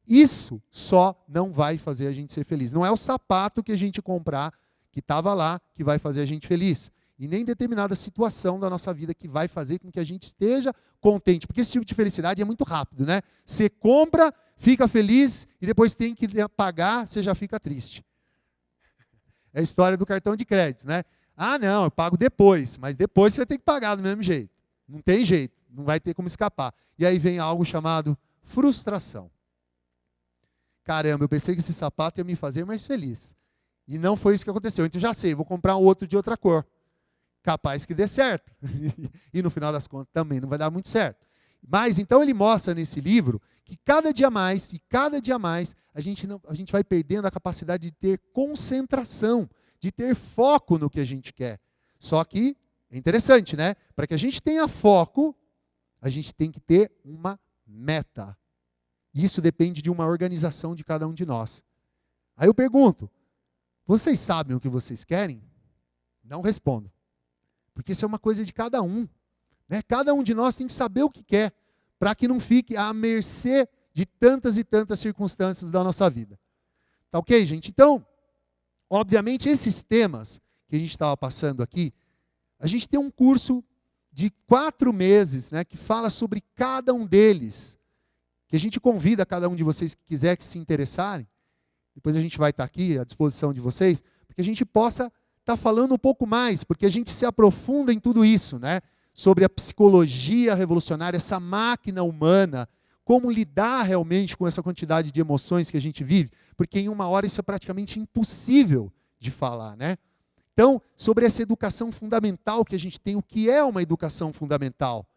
isso só não vai fazer a gente ser feliz. Não é o sapato que a gente comprar, que estava lá, que vai fazer a gente feliz. E nem determinada situação da nossa vida que vai fazer com que a gente esteja contente. Porque esse tipo de felicidade é muito rápido, né? Você compra, fica feliz, e depois tem que pagar, você já fica triste. É a história do cartão de crédito, né? Ah, não, eu pago depois. Mas depois você vai ter que pagar do mesmo jeito. Não tem jeito, não vai ter como escapar. E aí vem algo chamado frustração. Caramba, eu pensei que esse sapato ia me fazer mais feliz. E não foi isso que aconteceu. Então já sei, vou comprar um outro de outra cor. Capaz que dê certo. E no final das contas também não vai dar muito certo. Mas então ele mostra nesse livro que cada dia mais, a gente vai perdendo a capacidade de ter concentração, de ter foco no que a gente quer. Só que é interessante, né? Para que a gente tenha foco, a gente tem que ter uma meta. Isso depende de uma organização de cada um de nós. Aí eu pergunto, vocês sabem o que vocês querem? Não respondo. Porque isso é uma coisa de cada um. Né? Cada um de nós tem que saber o que quer, para que não fique à mercê de tantas e tantas circunstâncias da nossa vida. Tá ok, gente? Então, obviamente, esses temas que a gente estava passando aqui, a gente tem um curso de 4 meses, né, que fala sobre cada um deles, que a gente convida cada um de vocês que quiser que se interessarem, depois a gente vai estar aqui à disposição de vocês, para que a gente possa estar falando um pouco mais, porque a gente se aprofunda em tudo isso, né, sobre a psicologia revolucionária, essa máquina humana, como lidar realmente com essa quantidade de emoções que a gente vive, porque em uma hora isso é praticamente impossível de falar, né? Então, sobre essa educação fundamental que a gente tem, o que é uma educação fundamental?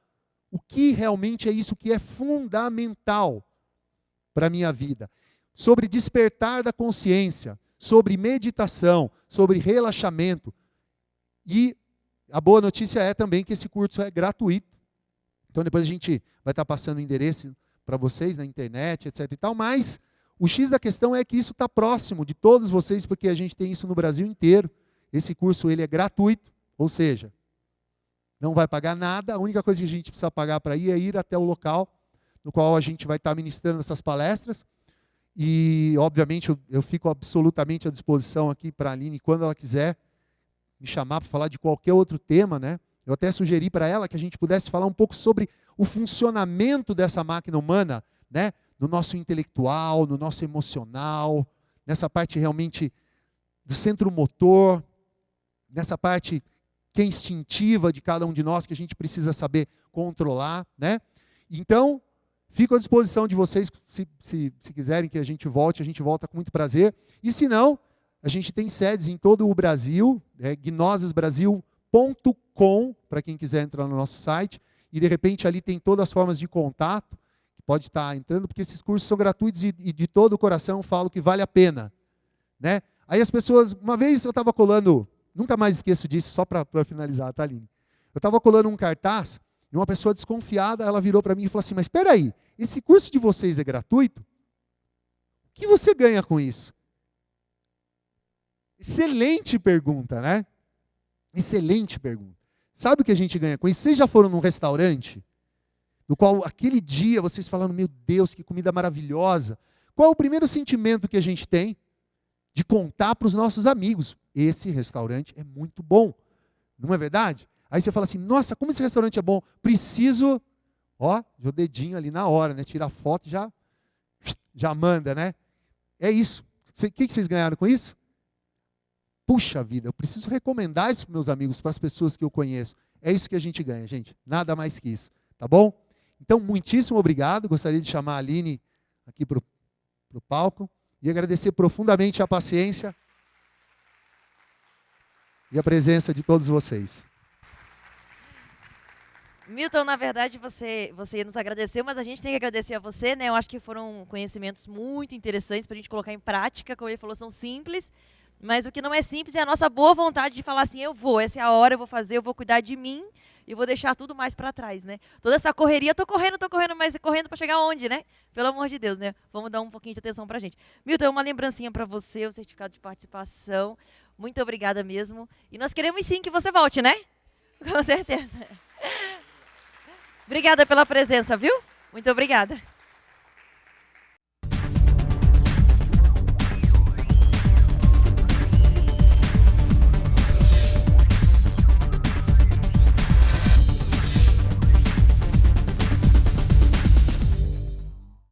O que realmente é isso que é fundamental para a minha vida? Sobre despertar da consciência, sobre meditação, sobre relaxamento. E a boa notícia é também que esse curso é gratuito. Então depois a gente vai estar passando o endereço para vocês na internet, etc. e tal, mas o X da questão é que isso está próximo de todos vocês, porque a gente tem isso no Brasil inteiro. Esse curso ele é gratuito, ou seja, não vai pagar nada, a única coisa que a gente precisa pagar para ir é ir até o local no qual a gente vai estar ministrando essas palestras. E, obviamente, eu fico absolutamente à disposição aqui para a Aline, quando ela quiser me chamar para falar de qualquer outro tema, né? Eu até sugeri para ela que a gente pudesse falar um pouco sobre o funcionamento dessa máquina humana, né? No nosso intelectual, no nosso emocional, nessa parte realmente do centro motor, nessa parte que é instintiva de cada um de nós, que a gente precisa saber controlar, né? Então, fico à disposição de vocês, se quiserem que a gente volta com muito prazer. E se não, a gente tem sedes em todo o Brasil, gnosisbrasil.com, para quem quiser entrar no nosso site, e de repente ali tem todas as formas de contato, que pode estar entrando, porque esses cursos são gratuitos e de todo o coração falo que vale a pena, né? Aí as pessoas, uma vez eu estava colando, nunca mais esqueço disso, só para finalizar, tá, Aline? Eu estava colando um cartaz, e uma pessoa desconfiada, ela virou para mim e falou assim, mas espera aí, esse curso de vocês é gratuito? O que você ganha com isso? Excelente pergunta, né? Excelente pergunta. Sabe o que a gente ganha com isso? Vocês já foram num restaurante, no qual aquele dia vocês falaram, meu Deus, que comida maravilhosa. Qual é o primeiro sentimento que a gente tem? De contar para os nossos amigos, esse restaurante é muito bom. Não é verdade? Aí você fala assim, nossa, como esse restaurante é bom. Preciso, o dedinho ali na hora, né? Tira a foto e já manda, né? É isso. O que vocês ganharam com isso? Puxa vida, eu preciso recomendar isso para meus amigos, para as pessoas que eu conheço. É isso que a gente ganha, gente. Nada mais que isso. Tá bom? Então, muitíssimo obrigado. Gostaria de chamar a Aline aqui para o palco e agradecer profundamente a paciência e a presença de todos vocês. Milton, na verdade, você nos agradeceu, mas a gente tem que agradecer a você, né? Eu acho que foram conhecimentos muito interessantes para a gente colocar em prática. Como ele falou, são simples, mas o que não é simples é a nossa boa vontade de falar assim, essa é a hora, eu vou fazer, eu vou cuidar de mim e vou deixar tudo mais para trás, né? Toda essa correria, tô correndo, mas correndo para chegar onde, né? Pelo amor de Deus, né? Vamos dar um pouquinho de atenção pra gente. Milton, uma lembrancinha para você, o certificado de participação. Muito obrigada mesmo. E nós queremos sim que você volte, né? Com certeza. Obrigada pela presença, viu? Muito obrigada.